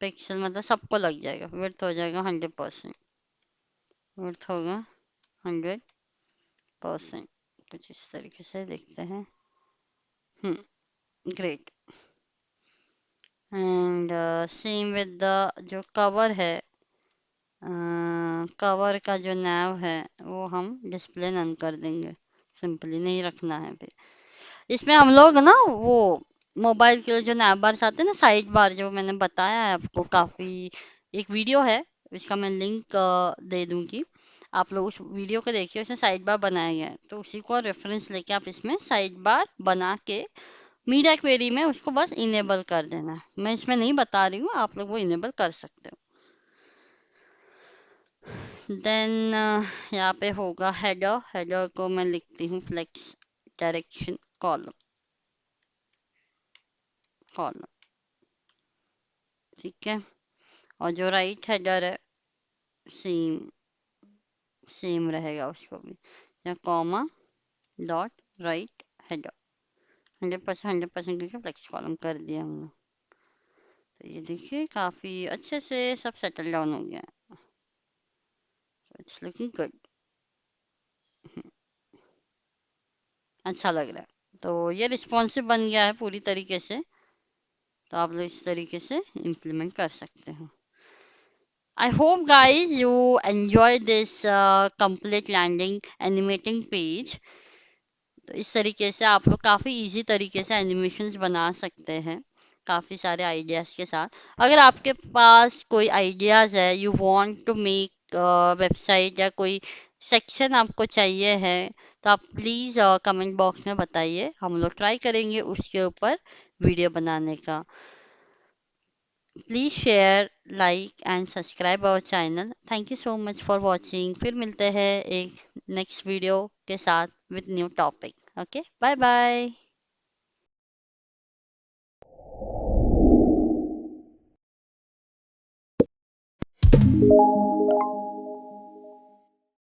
पिक्सल, मतलब सबको लग जाएगा। विड्थ हो जाएगा 100%, विड्थ होगा 100%। कुछ इस तरीके से देखते हैं। Great. And same with the जो कवर है, कवर का जो नैव है वो हम डिस्प्ले नन कर देंगे, सिंपली नहीं रखना है। फिर इसमें हम लोग ना वो मोबाइल के जो नैव बार्स आते हैं ना, साइड बार, जो मैंने बताया है आपको, काफी एक वीडियो है, इसका मैं लिंक दे दूंगी, आप लोग उस वीडियो को देखिए, उसमें साइड बार बनाया गया है, तो उसी को रेफरेंस लेके आप इसमें साइड बार बना के मीडिया क्वेरी में उसको बस इनेबल कर देना है। मैं इसमें नहीं बता रही हूँ, आप लोग वो इनेबल कर सकते हो। देन यहाँ पे होगा हेडर, हेडर को मैं लिखती हूँ फ्लेक्स डायरेक्शन कॉलम, कॉलम। ठीक है, और जो राइट हेडर है सेम, सेम रहेगा उसको भी, या कॉमा डॉट राइट हेडर, 100% 100% करके फ्लेक्स कॉलम कर दिया हमने। तो ये देखिए काफी अच्छे से सब सेटल डाउन हो गया, इट्स लुकिंग गुड, अच्छा लग रहा है। तो ये रिस्पॉन्सिव बन गया है पूरी तरीके से, तो आप लोग इस तरीके से इम्प्लीमेंट कर सकते हो। I hope guys you enjoy this complete landing animating page। तो इस तरीके से आप लोग काफ़ी इजी तरीके से एनिमेशंस बना सकते हैं, काफ़ी सारे आइडियाज़ के साथ। अगर आपके पास कोई आइडियाज़ है, you want to make website या कोई सेक्शन आपको चाहिए है, तो आप प्लीज़ कमेंट बॉक्स में बताइए, हम लोग ट्राई करेंगे उसके ऊपर वीडियो बनाने का। Please share, like and subscribe our channel. Thank you so much for watching. फिर मिलते हैं एक नेक्स्ट वीडियो के साथ with new topic. Okay, bye bye.